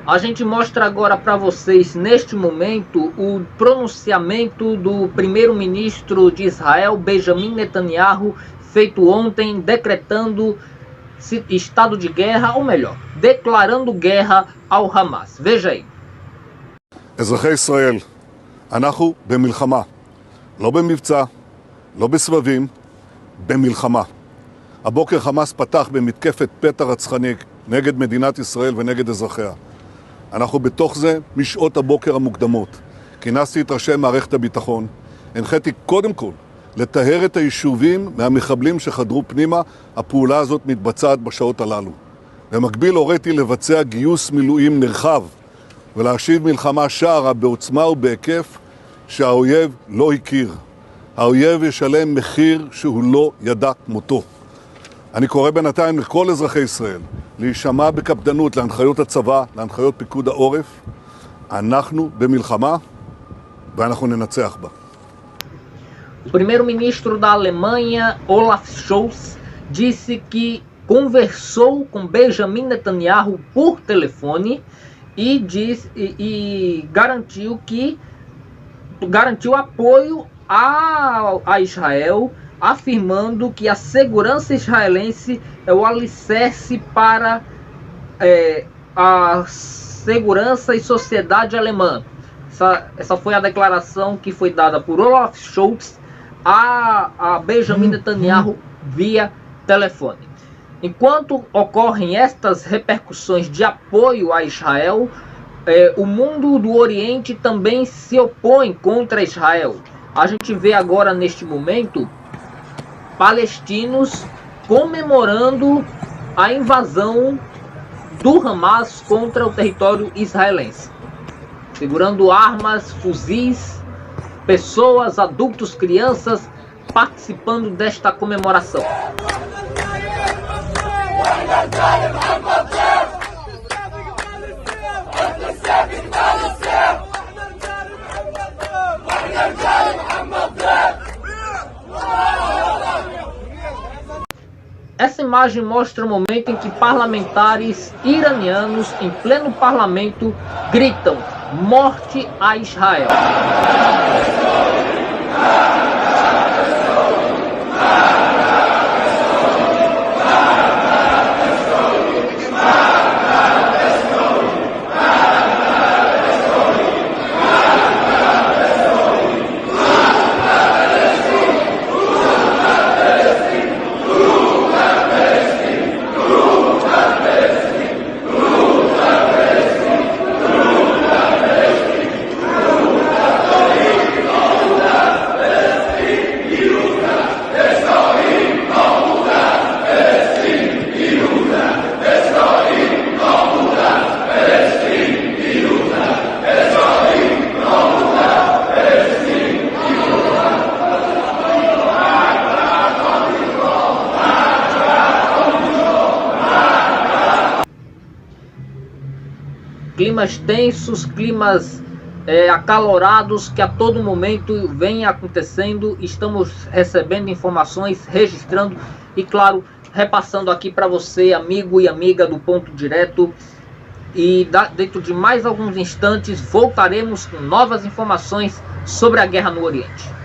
A gente mostra agora para vocês neste momento o pronunciamento do primeiro-ministro de Israel, Benjamin Netanyahu, feito ontem, decretando estado de guerra, ou melhor, declarando guerra ao Hamas. Veja aí. אזרחי ישראל, אנחנו במלחמה, לא במבצע, לא בסבבים, במלחמה. הבוקר חמאס פתח במתקפת פתע רצחנית נגד מדינת ישראל ונגד אזרחיה. אנחנו בתוך זה משעות הבוקר המוקדמות. כינסתי את ראשי מערכת הביטחון, הנחיתי קודם כל לטהר את היישובים מהמחבלים שחדרו פנימה. הפעולה הזאת מתבצעת בשעות הללו. במקביל הוריתי לבצע גיוס מילואים נרחב ולהשיב מלחמה שערה בעוצמה ובהיקף שהאויב לא הכיר. האויב ישלם מחיר שהוא לא ידע כמותו. אני קורא בינתיים לכל אזרחי ישראל להישמע בקפדנות להנחיות הצבא, להנחיות פיקוד העורף. אנחנו במלחמה ואנחנו ננצח בה. O primeiro-ministro da Alemanha, Olaf Scholz, disse que conversou com Benjamin Netanyahu por telefone e garantiu apoio a Israel, afirmando que a segurança israelense é o alicerce para a segurança e sociedade alemã. Essa foi a declaração que foi dada por Olaf Scholz a Benjamin Netanyahu via telefone. Enquanto ocorrem estas repercussões de apoio a Israel, o mundo do Oriente também se opõe contra Israel. A gente vê agora, neste momento, palestinos comemorando a invasão do Hamas contra o território israelense, segurando armas, fuzis, pessoas, adultos, crianças participando desta comemoração. Essa imagem mostra o momento em que parlamentares iranianos em pleno parlamento gritam: morte a Israel. Climas tensos, climas acalorados que a todo momento vem acontecendo. Estamos recebendo informações, registrando e, claro, repassando aqui para você, amigo e amiga do Ponto Direto. E dentro de mais alguns instantes voltaremos com novas informações sobre a guerra no Oriente.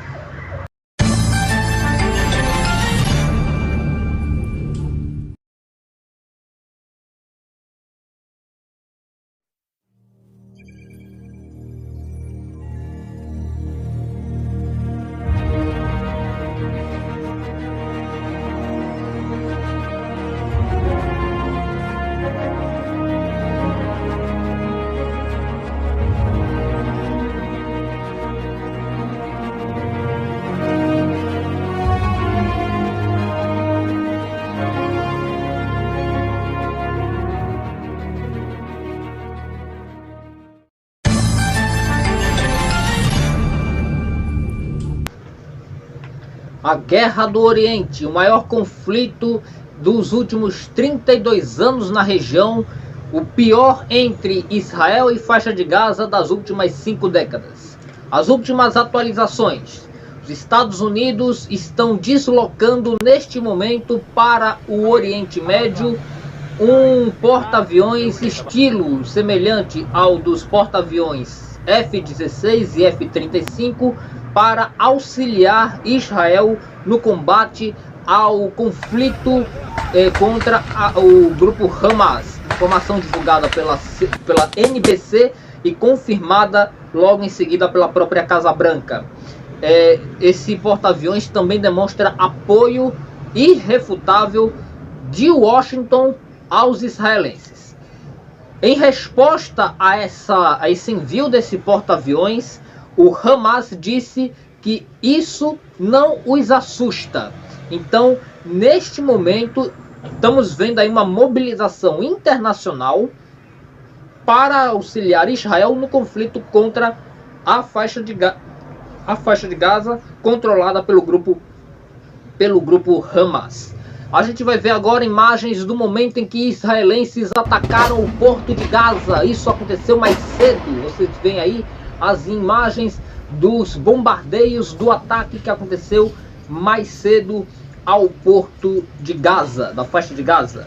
A Guerra do Oriente, o maior conflito dos últimos 32 anos na região, o pior entre Israel e faixa de Gaza das últimas 5 décadas. As últimas atualizações: os Estados Unidos estão deslocando neste momento para o Oriente Médio um porta-aviões estilo semelhante ao dos porta-aviões F-16 e F-35 para auxiliar Israel no combate ao conflito contra o grupo Hamas. Informação divulgada pela NBC e confirmada logo em seguida pela própria Casa Branca. Esse porta-aviões também demonstra apoio irrefutável de Washington aos israelenses. Em resposta a esse envio desse porta-aviões, o Hamas disse que isso não os assusta. Então, neste momento, estamos vendo aí uma mobilização internacional para auxiliar Israel no conflito contra a faixa de Gaza, controlada pelo grupo Hamas. A gente vai ver agora imagens do momento em que israelenses atacaram o porto de Gaza. Isso aconteceu mais cedo. Vocês veem aí as imagens dos bombardeios do ataque que aconteceu mais cedo ao porto de Gaza, da faixa de Gaza.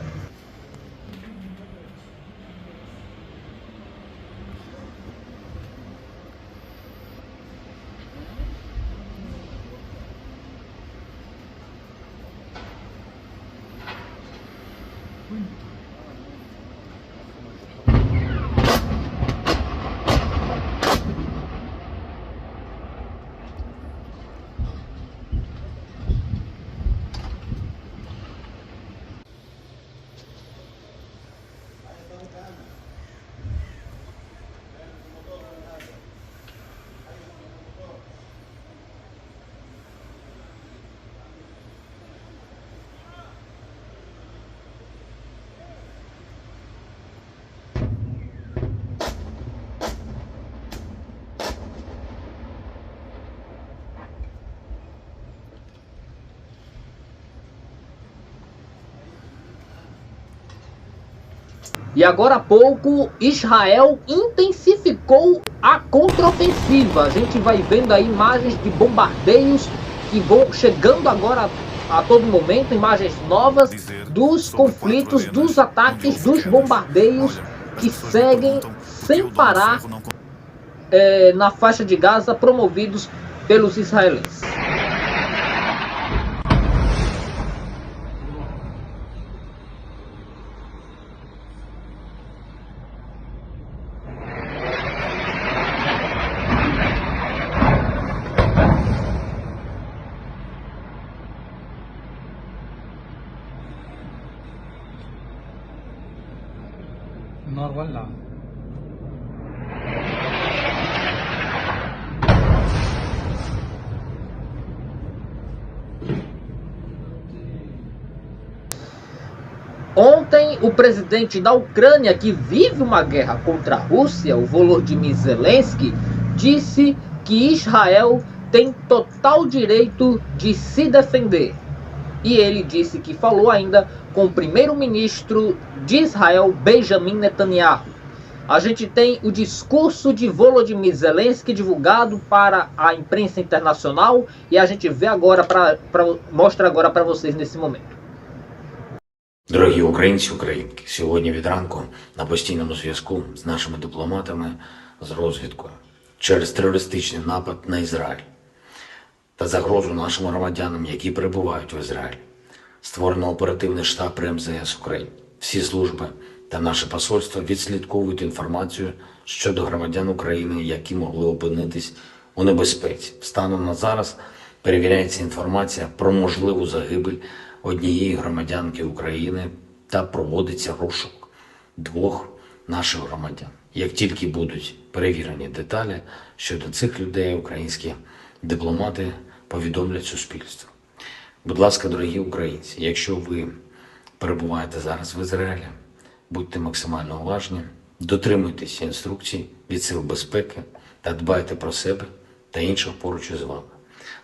E agora há pouco, Israel intensificou a contraofensiva. A gente vai vendo aí imagens de bombardeios que vão chegando agora a todo momento, imagens novas dos conflitos, dos ataques, dos bombardeios que seguem sem parar na faixa de Gaza, promovidos pelos israelenses. النار ولع. Ontem, o presidente da Ucrânia, que vive uma guerra contra a Rússia, o Volodymyr Zelensky, disse que Israel tem total direito de se defender. E ele disse que falou ainda com o primeiro-ministro de Israel, Benjamin Netanyahu. A gente tem o discurso de Volodymyr Zelensky divulgado para a imprensa internacional e a gente vê agora, mostra agora para vocês nesse momento. Дорогі українці, українки, сьогодні від ранку на постійному зв'язку з нашими дипломатами, з розвідкою через терористичний напад на Ізраїль та загрозу нашим громадянам, які перебувають в Ізраїлі. Створено оперативний штаб при МЗС України. Всі служби та наше посольство відслідковують інформацію щодо громадян України, які могли опинитись у небезпеці. Станом на зараз перевіряється інформація про можливу загибель однієї громадянки України та проводиться розшук 2 наших громадян. Як тільки будуть перевірені деталі щодо цих людей, українські дипломати повідомлять суспільству. Будь ласка, дорогі українці, якщо ви перебуваєте зараз в Ізраїлі, будьте максимально уважні, дотримуйтеся інструкцій від сил безпеки та дбайте про себе та інших поруч із вами.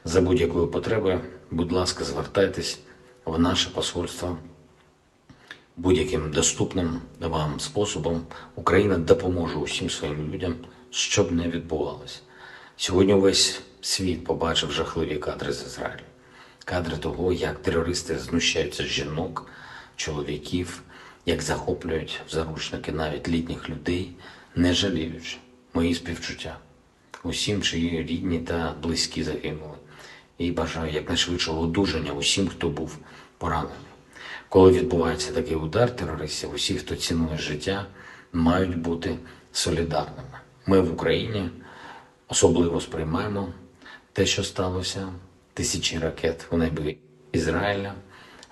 За будь-якою потребою, будь ласка, звертайтесь в наше посольство будь-яким доступним вам способом. Україна допоможе усім своїм людям, щоб не відбувалося. Сьогодні увесь світ побачив жахливі кадри з Ізраїлю. Кадри того, як терористи знущаються з жінок, чоловіків, як захоплюють в заручники навіть літніх людей, не жаліючи. Мої співчуття усім, чиї рідні та близькі загинули. І бажаю якнайшвидшого одужання усім, хто був поранений. Коли відбувається такий удар терористів, усі, хто цінує життя, мають бути солідарними. Ми в Україні особливо сприймаємо те, що сталося. Тисячі ракет у небі Ізраїля,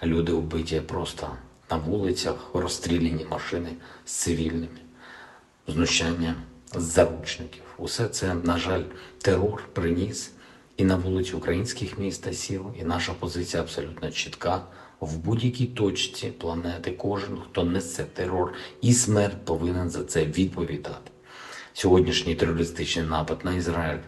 люди вбиті просто на вулицях, розстріляні машини з цивільними, знущання з заручників. Усе це, на жаль, терор приніс і на вулиці українських міст та сіл, і наша позиція абсолютно чітка. В будь-якій точці планети кожен, хто несе терор і смерть, повинен за це відповідати. Сьогоднішній терористичний напад на Ізраїль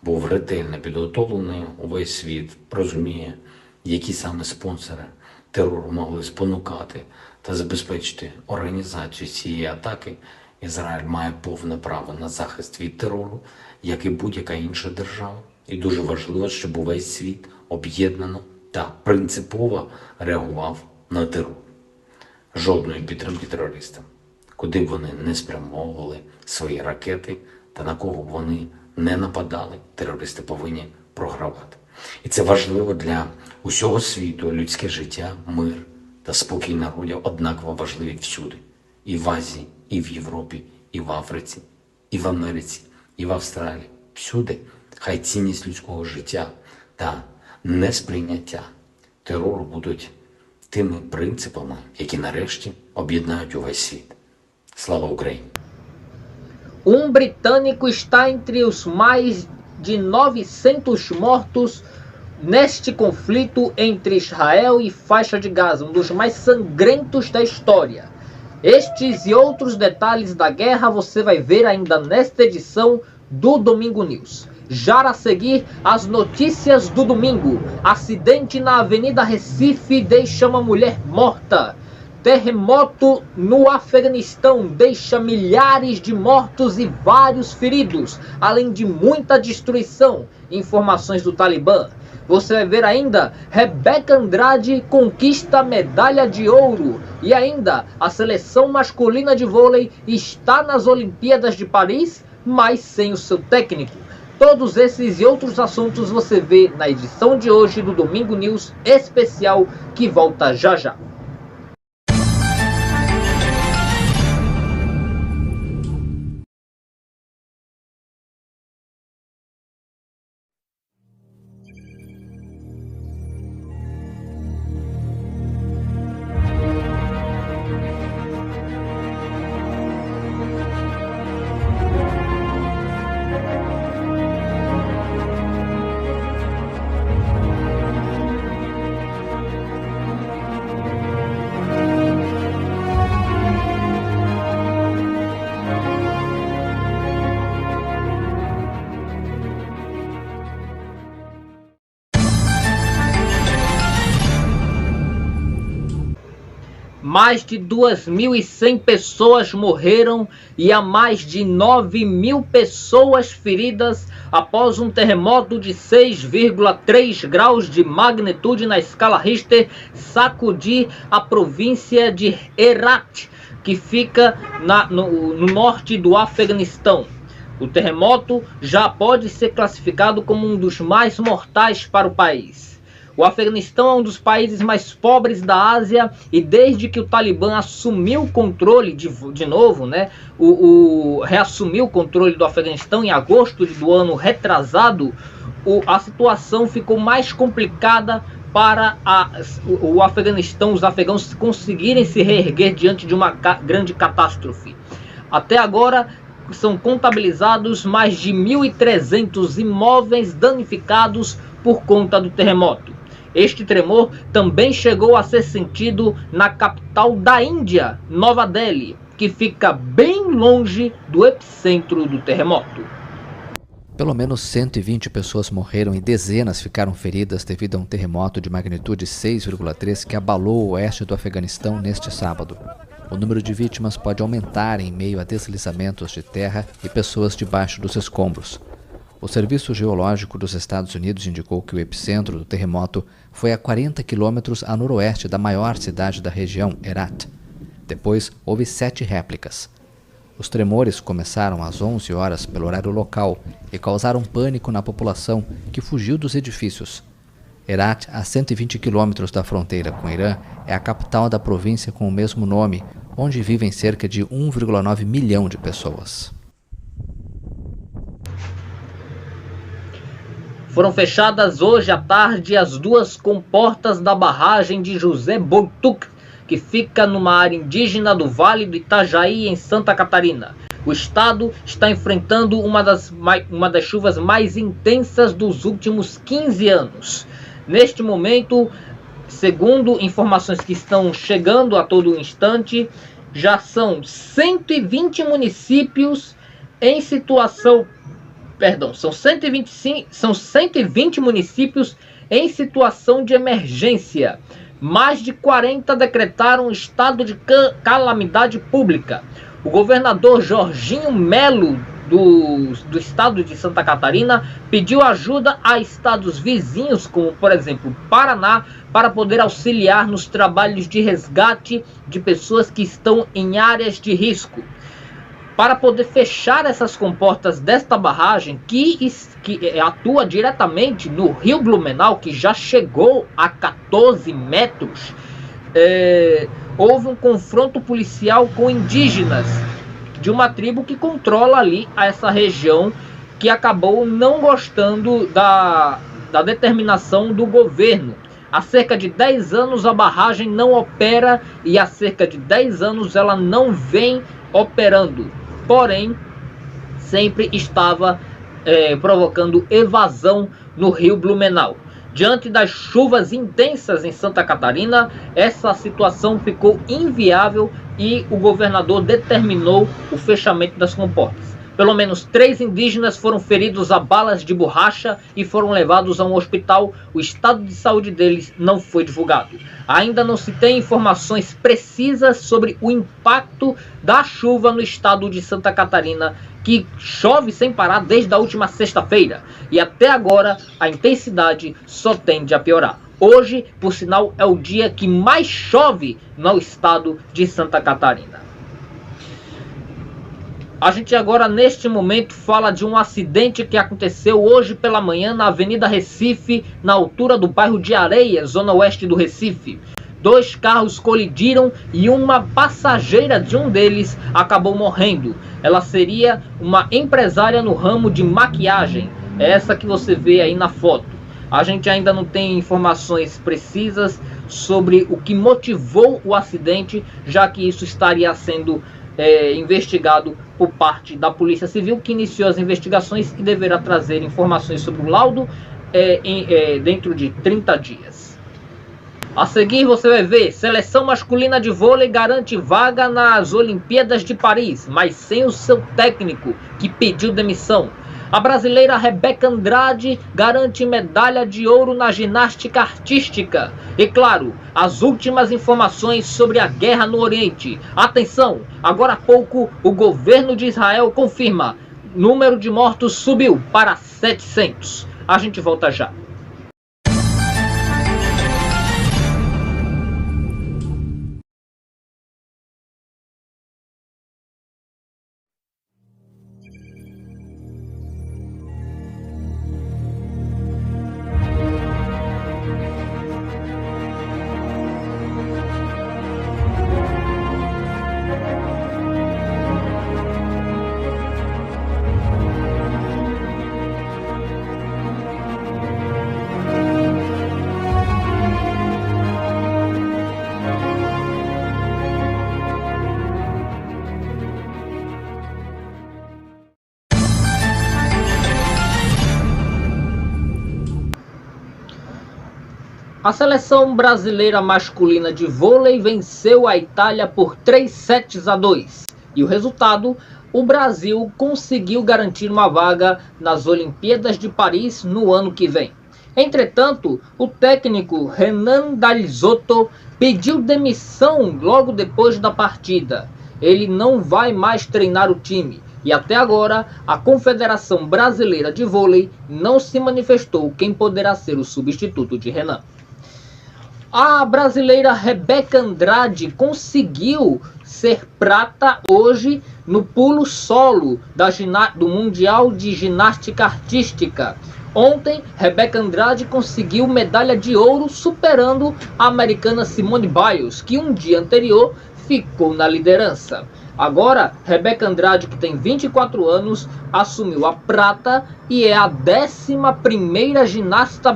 був ретельно підготовлений. Увесь світ розуміє, які саме спонсори терору могли спонукати та забезпечити організацію цієї атаки. Ізраїль має повне право на захист від терору, як і будь-яка інша держава. І дуже важливо, щоб увесь світ об'єднано та принципово реагував на терор. Жодної підтримки терористам, куди б вони не спрямовували свої ракети та на кого б вони не нападали, терористи повинні програвати. І це важливо для усього світу. Людське життя, мир та спокій народів однаково важливі всюди. І в Азії, і в Європі, і в Африці, і в Америці, і в Австралії. Всюди хай цінність людського життя та несприйняття терору будуть тими принципами, які нарешті об'єднають увесь світ. Слава Україні! Britânico está entre os mais de 900 mortos neste conflito entre Israel e faixa de Gaza, dos mais sangrentos da história. Estes e outros detalhes da guerra você vai ver ainda nesta edição do Domingo News. Já a seguir, as notícias do domingo. Acidente na Avenida Recife deixa uma mulher morta. Terremoto no Afeganistão deixa milhares de mortos e vários feridos, além de muita destruição. Informações do Talibã. Você vai ver ainda, Rebeca Andrade conquista medalha de ouro. E ainda, a seleção masculina de vôlei está nas Olimpíadas de Paris, mas sem o seu técnico. Todos esses e outros assuntos você vê na edição de hoje do Domingo News Especial, que volta já já. Mais de 2.100 pessoas morreram e há mais de 9.000 pessoas feridas após um terremoto de 6,3 graus de magnitude na escala Richter sacudir a província de Herat, que fica no norte do Afeganistão. O terremoto já pode ser classificado como um dos mais mortais para o país. O Afeganistão é um dos países mais pobres da Ásia e desde que o Talibã assumiu o controle de novo, né, reassumiu o controle do Afeganistão em agosto do ano retrasado, a situação ficou mais complicada para o Afeganistão, os afegãos conseguirem se reerguer diante de uma grande catástrofe. Até agora são contabilizados mais de 1.300 imóveis danificados por conta do terremoto. Este tremor também chegou a ser sentido na capital da Índia, Nova Delhi, que fica bem longe do epicentro do terremoto. Pelo menos 120 pessoas morreram e dezenas ficaram feridas devido a um terremoto de magnitude 6,3 que abalou o oeste do Afeganistão neste sábado. O número de vítimas pode aumentar em meio a deslizamentos de terra e pessoas debaixo dos escombros. O Serviço Geológico dos Estados Unidos indicou que o epicentro do terremoto foi a 40 quilômetros a noroeste da maior cidade da região, Herat. Depois, houve 7 réplicas. Os tremores começaram às 11 horas pelo horário local e causaram pânico na população, que fugiu dos edifícios. Herat, a 120 quilômetros da fronteira com o Irã, é a capital da província com o mesmo nome, onde vivem cerca de 1,9 milhão de pessoas. Foram fechadas hoje à tarde as 2 comportas da barragem de José Boituque, que fica numa área indígena do Vale do Itajaí, em Santa Catarina. O estado está enfrentando uma das chuvas mais intensas dos últimos 15 anos. Neste momento, segundo informações que estão chegando a todo instante, já são 120 municípios em situação... são 120 municípios em situação de emergência. Mais de 40 decretaram estado de calamidade pública. O governador Jorginho Melo, do estado de Santa Catarina, pediu ajuda a estados vizinhos, como por exemplo Paraná, para poder auxiliar nos trabalhos de resgate de pessoas que estão em áreas de risco. Para poder fechar essas comportas desta barragem, que atua diretamente no rio Blumenau, que já chegou a 14 metros, houve um confronto policial com indígenas de uma tribo que controla ali essa região, que acabou não gostando da determinação do governo. Há cerca de 10 anos a barragem não opera e há cerca de 10 anos ela não vem operando. Porém, sempre estava provocando evasão no rio Blumenau. Diante das chuvas intensas em Santa Catarina, essa situação ficou inviável e o governador determinou o fechamento das comportas. Pelo menos 3 indígenas foram feridos a balas de borracha e foram levados a um hospital. O estado de saúde deles não foi divulgado. Ainda não se tem informações precisas sobre o impacto da chuva no estado de Santa Catarina, que chove sem parar desde a última sexta-feira. E até agora a intensidade só tende a piorar. Hoje, por sinal, é o dia que mais chove no estado de Santa Catarina. A gente agora, neste momento, fala de um acidente que aconteceu hoje pela manhã na Avenida Recife, na altura do bairro de Areia, zona oeste do Recife. 2 carros colidiram e uma passageira de um deles acabou morrendo. Ela seria uma empresária no ramo de maquiagem. É essa que você vê aí na foto. A gente ainda não tem informações precisas sobre o que motivou o acidente, já que isso estaria sendo investigado por parte da Polícia Civil, que iniciou as investigações e deverá trazer informações sobre o laudo dentro de 30 dias. A seguir você vai ver: seleção masculina de vôlei garante vaga nas Olimpíadas de Paris, mas sem o seu técnico, que pediu demissão. A brasileira Rebeca Andrade garante medalha de ouro na ginástica artística. E claro, as últimas informações sobre a guerra no Oriente. Atenção, agora há pouco o governo de Israel confirma: número de mortos subiu para 700. A gente volta já. A seleção brasileira masculina de vôlei venceu a Itália por 3-2. E o resultado, o Brasil conseguiu garantir uma vaga nas Olimpíadas de Paris no ano que vem. Entretanto, o técnico Renan Dall'Isotto pediu demissão logo depois da partida. Ele não vai mais treinar o time. E até agora, a Confederação Brasileira de Vôlei não se manifestou quem poderá ser o substituto de Renan. A brasileira Rebeca Andrade conseguiu ser prata hoje no pulo solo do Mundial de Ginástica Artística. Ontem, Rebeca Andrade conseguiu medalha de ouro, superando a americana Simone Biles, que um dia anterior ficou na liderança. Agora, Rebeca Andrade, que tem 24 anos, assumiu a prata e é a 11ª ginasta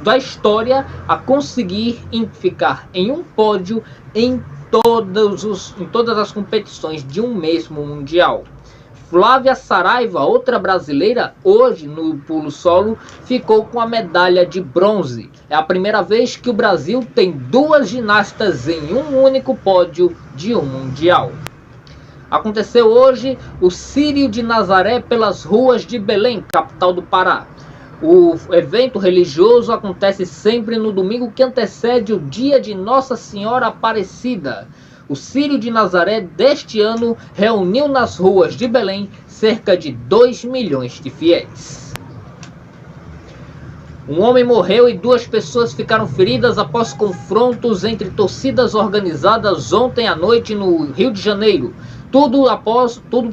da história a conseguir ficar em um pódio em todas as competições de um mesmo mundial. Flávia Saraiva, outra brasileira, hoje no pulo solo, ficou com a medalha de bronze. É a primeira vez que o Brasil tem 2 ginastas em um único pódio de um mundial. Aconteceu hoje o Círio de Nazaré pelas ruas de Belém, capital do Pará. O evento religioso acontece sempre no domingo que antecede o dia de Nossa Senhora Aparecida. O Círio de Nazaré deste ano reuniu nas ruas de Belém cerca de 2 milhões de fiéis. Um homem morreu e 2 pessoas ficaram feridas após confrontos entre torcidas organizadas ontem à noite no Rio de Janeiro. Tudo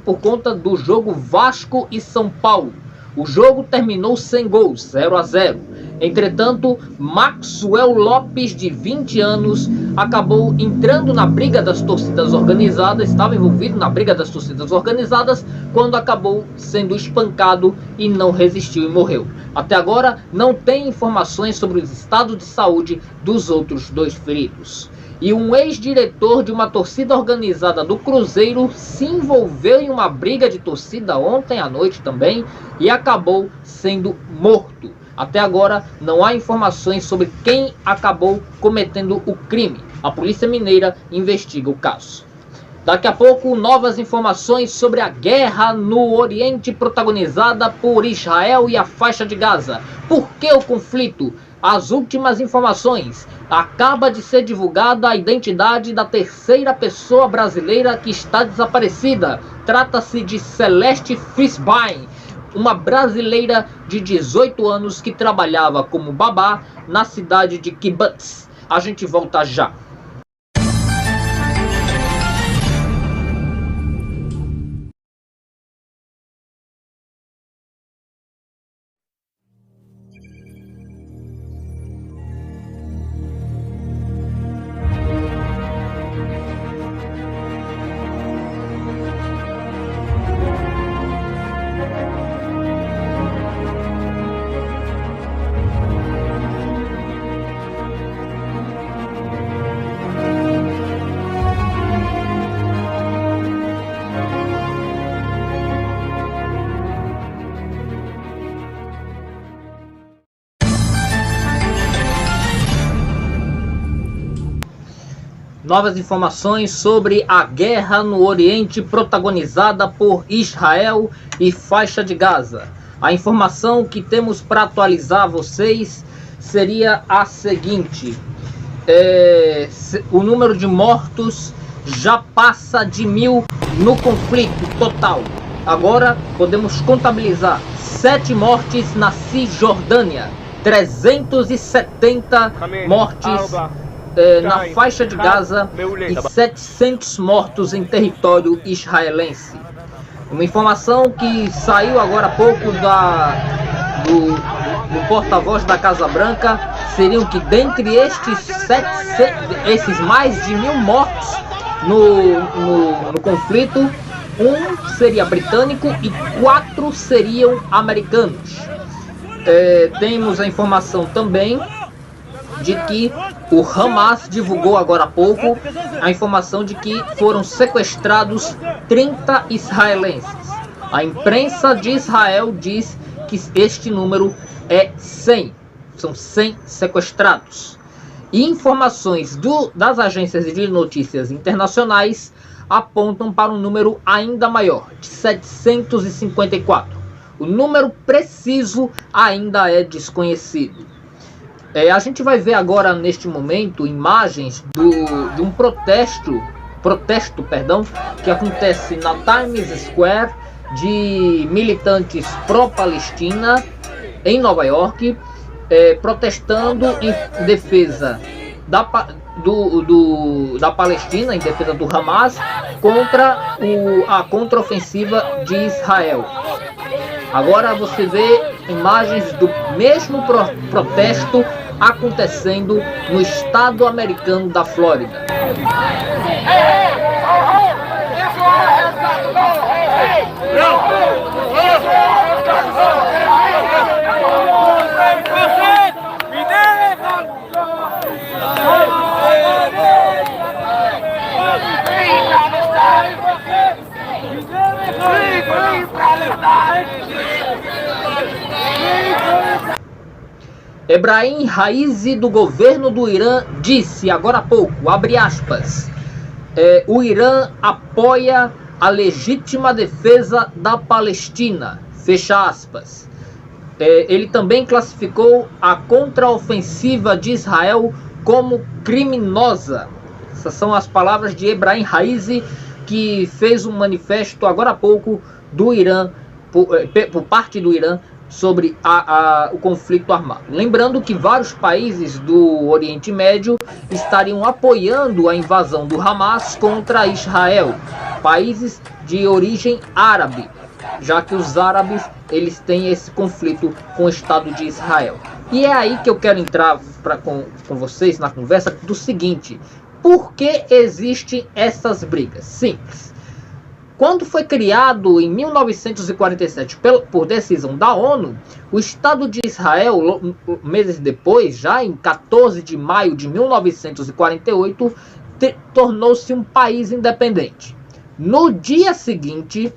por conta do jogo Vasco e São Paulo. O jogo terminou sem gols, 0-0. Entretanto, Maxwell Lopes, de 20 anos, acabou entrando na briga das torcidas organizadas, estava envolvido na briga das torcidas organizadas, quando acabou sendo espancado e não resistiu e morreu. Até agora, não tem informações sobre o estado de saúde dos outros 2 feridos. E um ex-diretor de uma torcida organizada do Cruzeiro se envolveu em uma briga de torcida ontem à noite também e acabou sendo morto. Até agora não há informações sobre quem acabou cometendo o crime. A Polícia Mineira investiga o caso. Daqui a pouco, novas informações sobre a guerra no Oriente protagonizada por Israel e a faixa de Gaza. Por que o conflito? As últimas informações. Acaba de ser divulgada a identidade da terceira pessoa brasileira que está desaparecida. Trata-se de Celeste Fisbein, uma brasileira de 18 anos que trabalhava como babá na cidade de Kibbutz. A gente volta já. Novas informações sobre a guerra no Oriente protagonizada por Israel e faixa de Gaza. A informação que temos para atualizar vocês seria a seguinte: o número de mortos já passa de 1.000 no conflito total. Agora podemos contabilizar 7 mortes na Cisjordânia, 370 mortes na faixa de Gaza e 700 mortos em território israelense. Uma informação que saiu agora há pouco do porta-voz da Casa Branca seriam que dentre esses mais de 1.000 mortos no conflito, 1 seria britânico e 4 seriam americanos. Temos a informação também de que o Hamas divulgou agora há pouco a informação de que foram sequestrados 30 israelenses. A imprensa de Israel diz que este número é 100. São 100 sequestrados. E informações das agências de notícias internacionais apontam para um número ainda maior, de 754. O número preciso ainda é desconhecido. A gente vai ver agora, neste momento, imagens de um protesto, que acontece na Times Square, de militantes pró-Palestina em Nova York, protestando em defesa da Palestina, em defesa do Hamas, contra a contraofensiva de Israel. Agora você vê imagens do mesmo protesto acontecendo no estado americano da Flórida. Ebrahim Raisi, do governo do Irã, disse agora há pouco, abre aspas, o Irã apoia a legítima defesa da Palestina, fecha aspas. Ele também classificou a contraofensiva de Israel como criminosa. Essas são as palavras de Ebrahim Raisi, que fez um manifesto agora há pouco do Irã, por parte do Irã, sobre o conflito armado. Lembrando que vários países do Oriente Médio estariam apoiando a invasão do Hamas contra Israel, países de origem árabe, já que os árabes eles têm esse conflito com o Estado de Israel. E é aí que eu quero entrar com vocês na conversa do seguinte: por que existem essas brigas? Simples. Quando foi criado em 1947 por decisão da ONU, o Estado de Israel, meses depois, já em 14 de maio de 1948, tornou-se um país independente. No dia seguinte,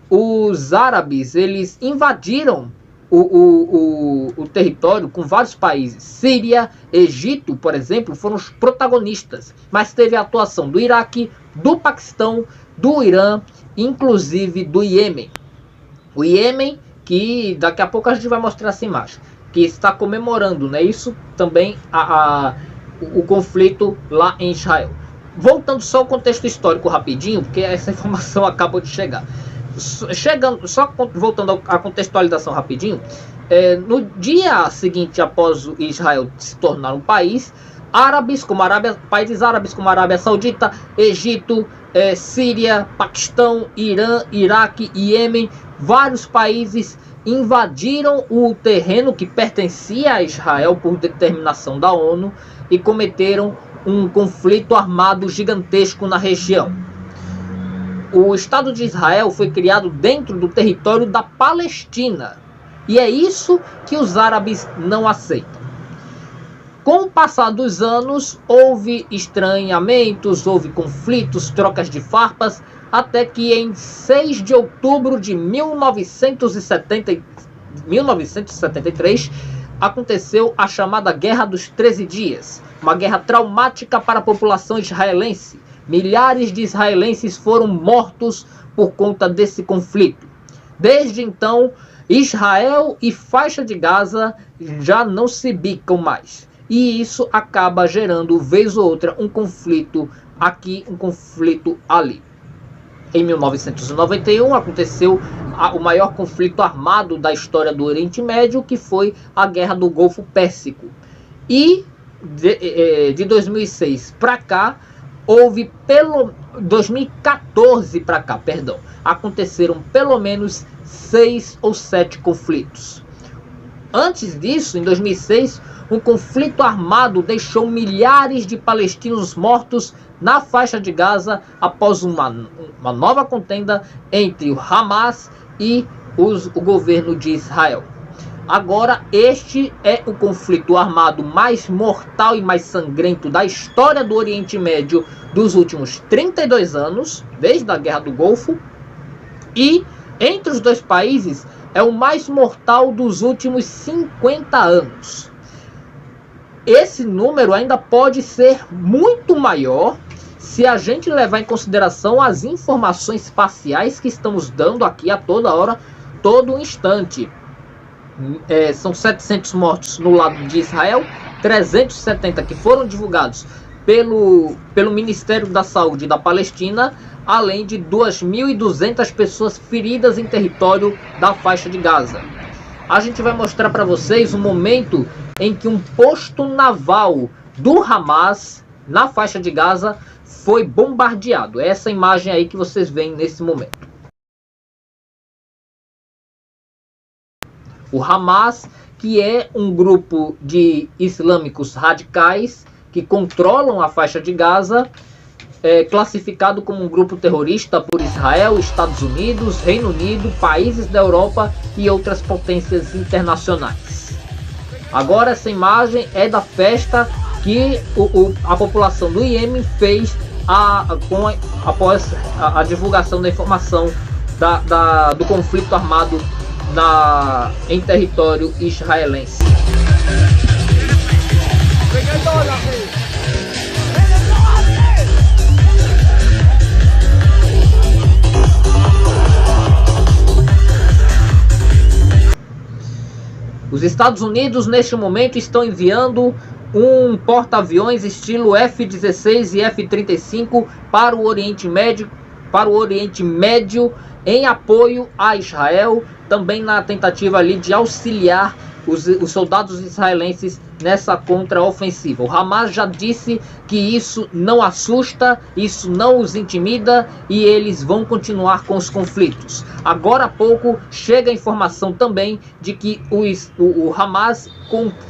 os árabes eles invadiram o território com vários países. Síria, Egito, por exemplo, foram os protagonistas, mas teve a atuação do Iraque, do Paquistão, do Irã, inclusive do Iêmen. O Iêmen, que daqui a pouco a gente vai mostrar essa imagem, que está comemorando, né, isso também o conflito lá em Israel. Voltando só ao contexto histórico rapidinho, porque essa informação acabou de chegar. Voltando à contextualização rapidinho, no dia seguinte após Israel se tornar um país, países árabes como a Arábia Saudita, Egito, Síria, Paquistão, Irã, Iraque, Iêmen, vários países invadiram o terreno que pertencia a Israel por determinação da ONU e cometeram um conflito armado gigantesco na região. O Estado de Israel foi criado dentro do território da Palestina, e é isso que os árabes não aceitam. Com o passar dos anos, houve estranhamentos, houve conflitos, trocas de farpas, até que em 6 de outubro de 1973, aconteceu a chamada Guerra dos 13 Dias, uma guerra traumática para a população israelense. Milhares de israelenses foram mortos por conta desse conflito. Desde então, Israel e faixa de Gaza já não se bicam mais. E isso acaba gerando, vez ou outra, um conflito aqui, um conflito ali. Em 1991 aconteceu o maior conflito armado da história do Oriente Médio, que foi a Guerra do Golfo Pérsico. E de 2006 para cá, 2014 para cá, aconteceram pelo menos 6 ou 7 conflitos. Antes disso, em 2006, um conflito armado deixou milhares de palestinos mortos na faixa de Gaza após uma nova contenda entre o Hamas e o governo de Israel. Agora, este é o conflito armado mais mortal e mais sangrento da história do Oriente Médio dos últimos 32 anos, desde a Guerra do Golfo, e entre os dois países é o mais mortal dos últimos 50 anos. Esse número ainda pode ser muito maior se a gente levar em consideração as informações parciais que estamos dando aqui a toda hora, todo instante. São 700 mortos no lado de Israel, 370 que foram divulgados pelo Ministério da Saúde da Palestina, além de 2.200 pessoas feridas em território da faixa de Gaza. A gente vai mostrar para vocês um momento em que um posto naval do Hamas na faixa de Gaza foi bombardeado. É essa imagem aí que vocês veem nesse momento. O Hamas, que é um grupo de islâmicos radicais que controlam a faixa de Gaza, é classificado como um grupo terrorista por Israel, Estados Unidos, Reino Unido, países da Europa e outras potências internacionais. Agora essa imagem é da festa que a população do Iêmen fez após a divulgação da informação do conflito armado em território israelense. Os Estados Unidos, neste momento, estão enviando um porta-aviões estilo F-16 e F-35 para o Oriente Médio, em apoio a Israel, também na tentativa ali de auxiliar os soldados israelenses nessa contraofensiva. O Hamas já disse que isso não assusta, isso não os intimida e eles vão continuar com os conflitos. Agora há pouco chega a informação também de que o Hamas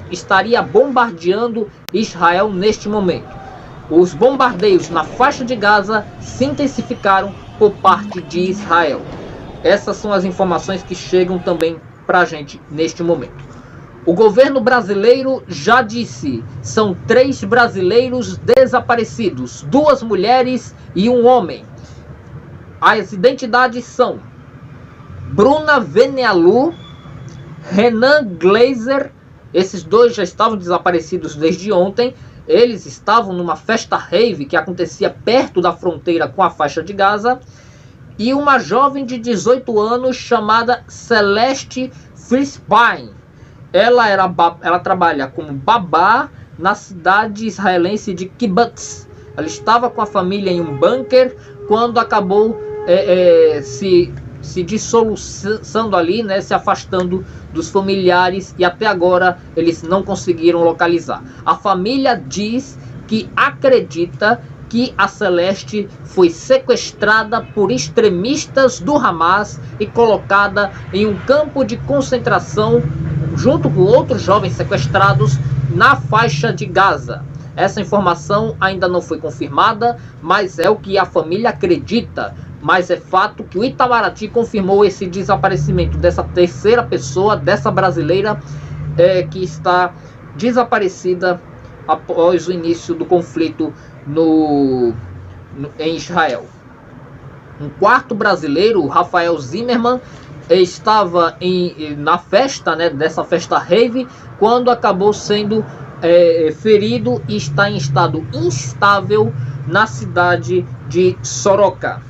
estaria bombardeando Israel neste momento. Os bombardeios na faixa de Gaza se intensificaram por parte de Israel. Essas são as informações que chegam também para a gente neste momento. O governo brasileiro já disse, são 3 brasileiros desaparecidos, 2 mulheres e um homem. As identidades são Bruna Venealu, Renan Glazer Esses dois já estavam desaparecidos desde ontem. Eles estavam numa festa rave que acontecia perto da fronteira com a faixa de Gaza. E uma jovem de 18 anos chamada Celeste Frispine. Ela trabalha como babá na cidade israelense de Kibbutz. Ela estava com a família em um bunker quando acabou se dissoluçando ali, né, se afastando dos familiares, e até agora eles não conseguiram localizar. A família diz que acredita que a Celeste foi sequestrada por extremistas do Hamas e colocada em um campo de concentração junto com outros jovens sequestrados na faixa de Gaza. Essa informação ainda não foi confirmada, mas é o que a família acredita. Mas é fato que o Itamaraty confirmou esse desaparecimento dessa terceira pessoa, dessa brasileira que está desaparecida após o início do conflito em Israel. Um quarto brasileiro, Rafael Zimmermann, estava na festa, né, dessa festa rave, quando acabou sendo ferido e está em estado instável na cidade de Soroca.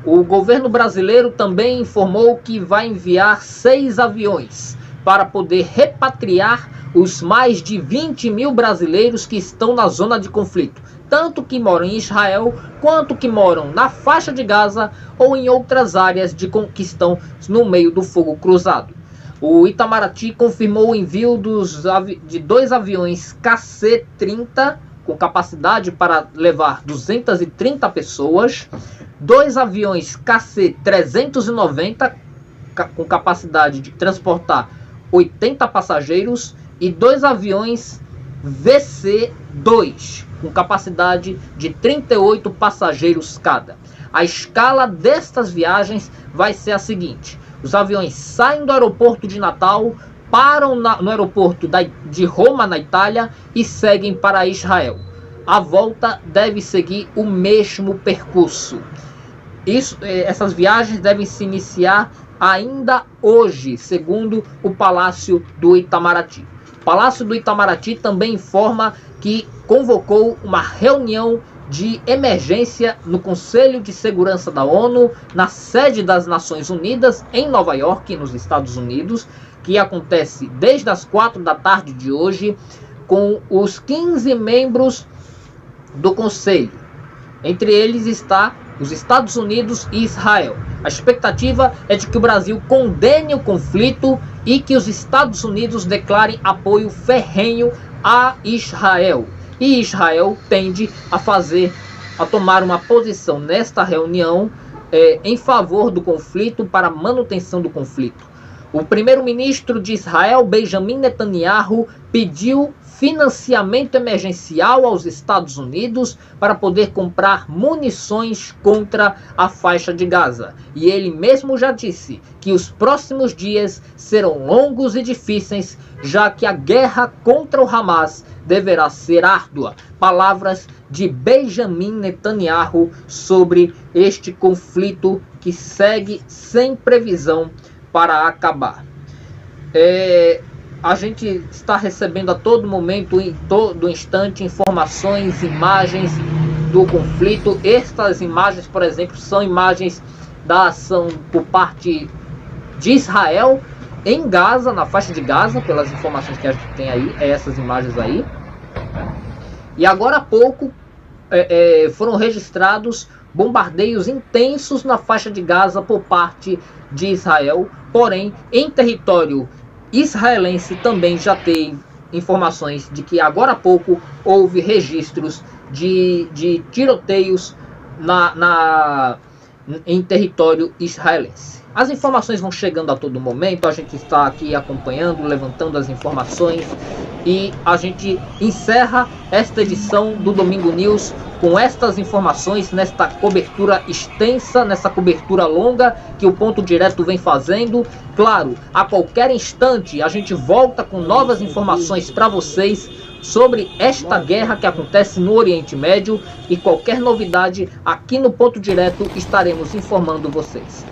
O governo brasileiro também informou que vai enviar 6 aviões para poder repatriar os mais de 20 mil brasileiros que estão na zona de conflito, tanto que moram em Israel, quanto que moram na faixa de Gaza ou em outras áreas que estão no meio do fogo cruzado. O Itamaraty confirmou o envio de 2 aviões KC-30, com capacidade para levar 230 pessoas, 2 aviões KC-390, com capacidade de transportar 80 passageiros, e 2 aviões VC-2, com capacidade de 38 passageiros cada. A escala destas viagens vai ser a seguinte: os aviões saem do aeroporto de Natal, param no aeroporto de Roma, na Itália, e seguem para Israel. A volta deve seguir o mesmo percurso. Essas viagens devem se iniciar ainda hoje, segundo o Palácio do Itamaraty. O Palácio do Itamaraty também informa que convocou uma reunião de emergência no Conselho de Segurança da ONU, na sede das Nações Unidas, em Nova York, nos Estados Unidos, que acontece desde as 4 da tarde de hoje, com os 15 membros do Conselho. Entre eles está os Estados Unidos e Israel. A expectativa é de que o Brasil condene o conflito e que os Estados Unidos declarem apoio ferrenho a Israel. E Israel tende a tomar uma posição nesta reunião em favor do conflito, para a manutenção do conflito. O primeiro-ministro de Israel, Benjamin Netanyahu, pediu financiamento emergencial aos Estados Unidos para poder comprar munições contra a faixa de Gaza. E ele mesmo já disse que os próximos dias serão longos e difíceis, já que a guerra contra o Hamas deverá ser árdua. Palavras de Benjamin Netanyahu sobre este conflito que segue sem previsão para acabar. A gente está recebendo a todo momento, em todo instante, informações, imagens do conflito. Estas imagens, por exemplo, são imagens da ação por parte de Israel em Gaza, na faixa de Gaza, pelas informações que a gente tem aí, essas imagens aí. E agora há pouco foram registrados bombardeios intensos na faixa de Gaza por parte de Israel, porém em território israelense também já tem informações de que agora há pouco houve registros de tiroteios em território israelense. As informações vão chegando a todo momento, a gente está aqui acompanhando, levantando as informações, e a gente encerra esta edição do Domingo News com estas informações, nesta cobertura extensa, nessa cobertura longa que o Ponto Direto vem fazendo. Claro, a qualquer instante a gente volta com novas informações para vocês sobre esta guerra que acontece no Oriente Médio, e qualquer novidade aqui no Ponto Direto estaremos informando vocês.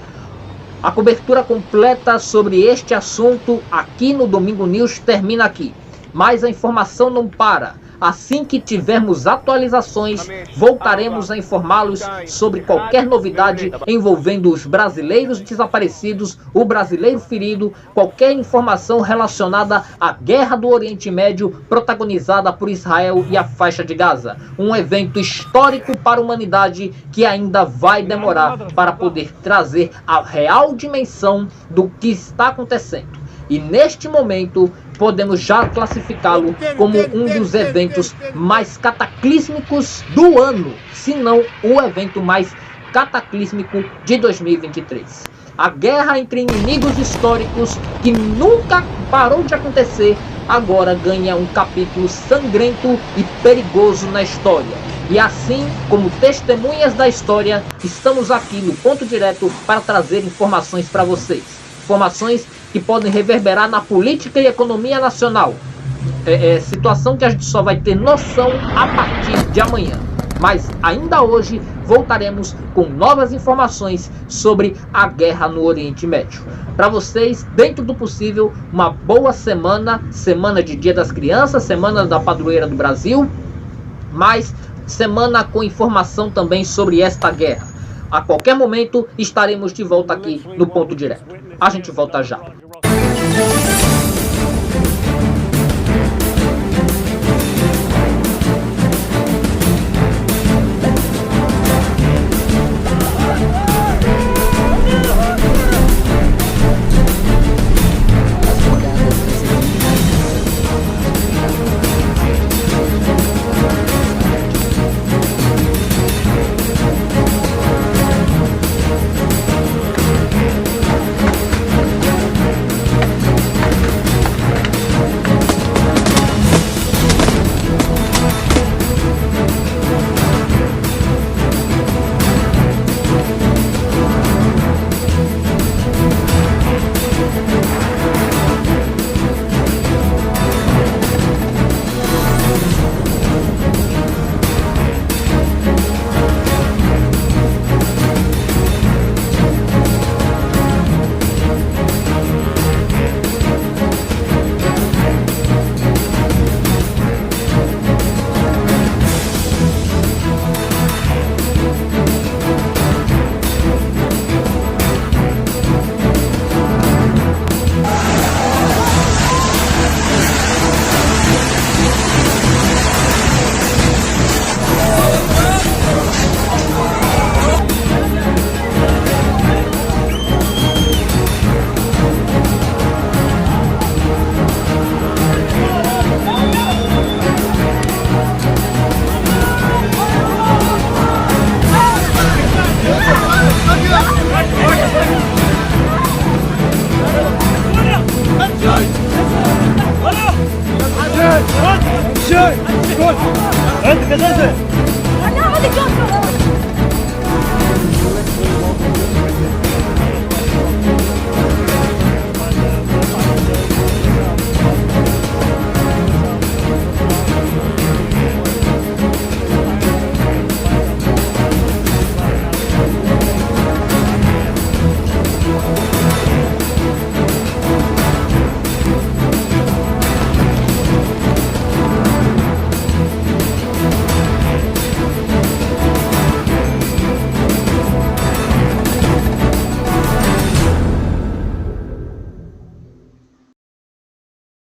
A cobertura completa sobre este assunto aqui no Domingo News termina aqui. Mas a informação não para. Assim que tivermos atualizações, voltaremos a informá-los sobre qualquer novidade envolvendo os brasileiros desaparecidos, o brasileiro ferido, qualquer informação relacionada à Guerra do Oriente Médio protagonizada por Israel e a faixa de Gaza. Um evento histórico para a humanidade que ainda vai demorar para poder trazer a real dimensão do que está acontecendo. E neste momento podemos já classificá-lo como um dos eventos mais cataclísmicos do ano, se não o evento mais cataclísmico de 2023. A guerra entre inimigos históricos que nunca parou de acontecer, agora ganha um capítulo sangrento e perigoso na história. E assim, como testemunhas da história, estamos aqui no Ponto Direto para trazer informações para vocês. Informações que podem reverberar na política e economia nacional. Situação que a gente só vai ter noção a partir de amanhã. Mas ainda hoje voltaremos com novas informações sobre a guerra no Oriente Médio. Para vocês, dentro do possível, uma boa semana de Dia das Crianças, semana da Padroeira do Brasil, mas semana com informação também sobre esta guerra. A qualquer momento estaremos de volta aqui no Ponto Direto. A gente volta já. انت كذا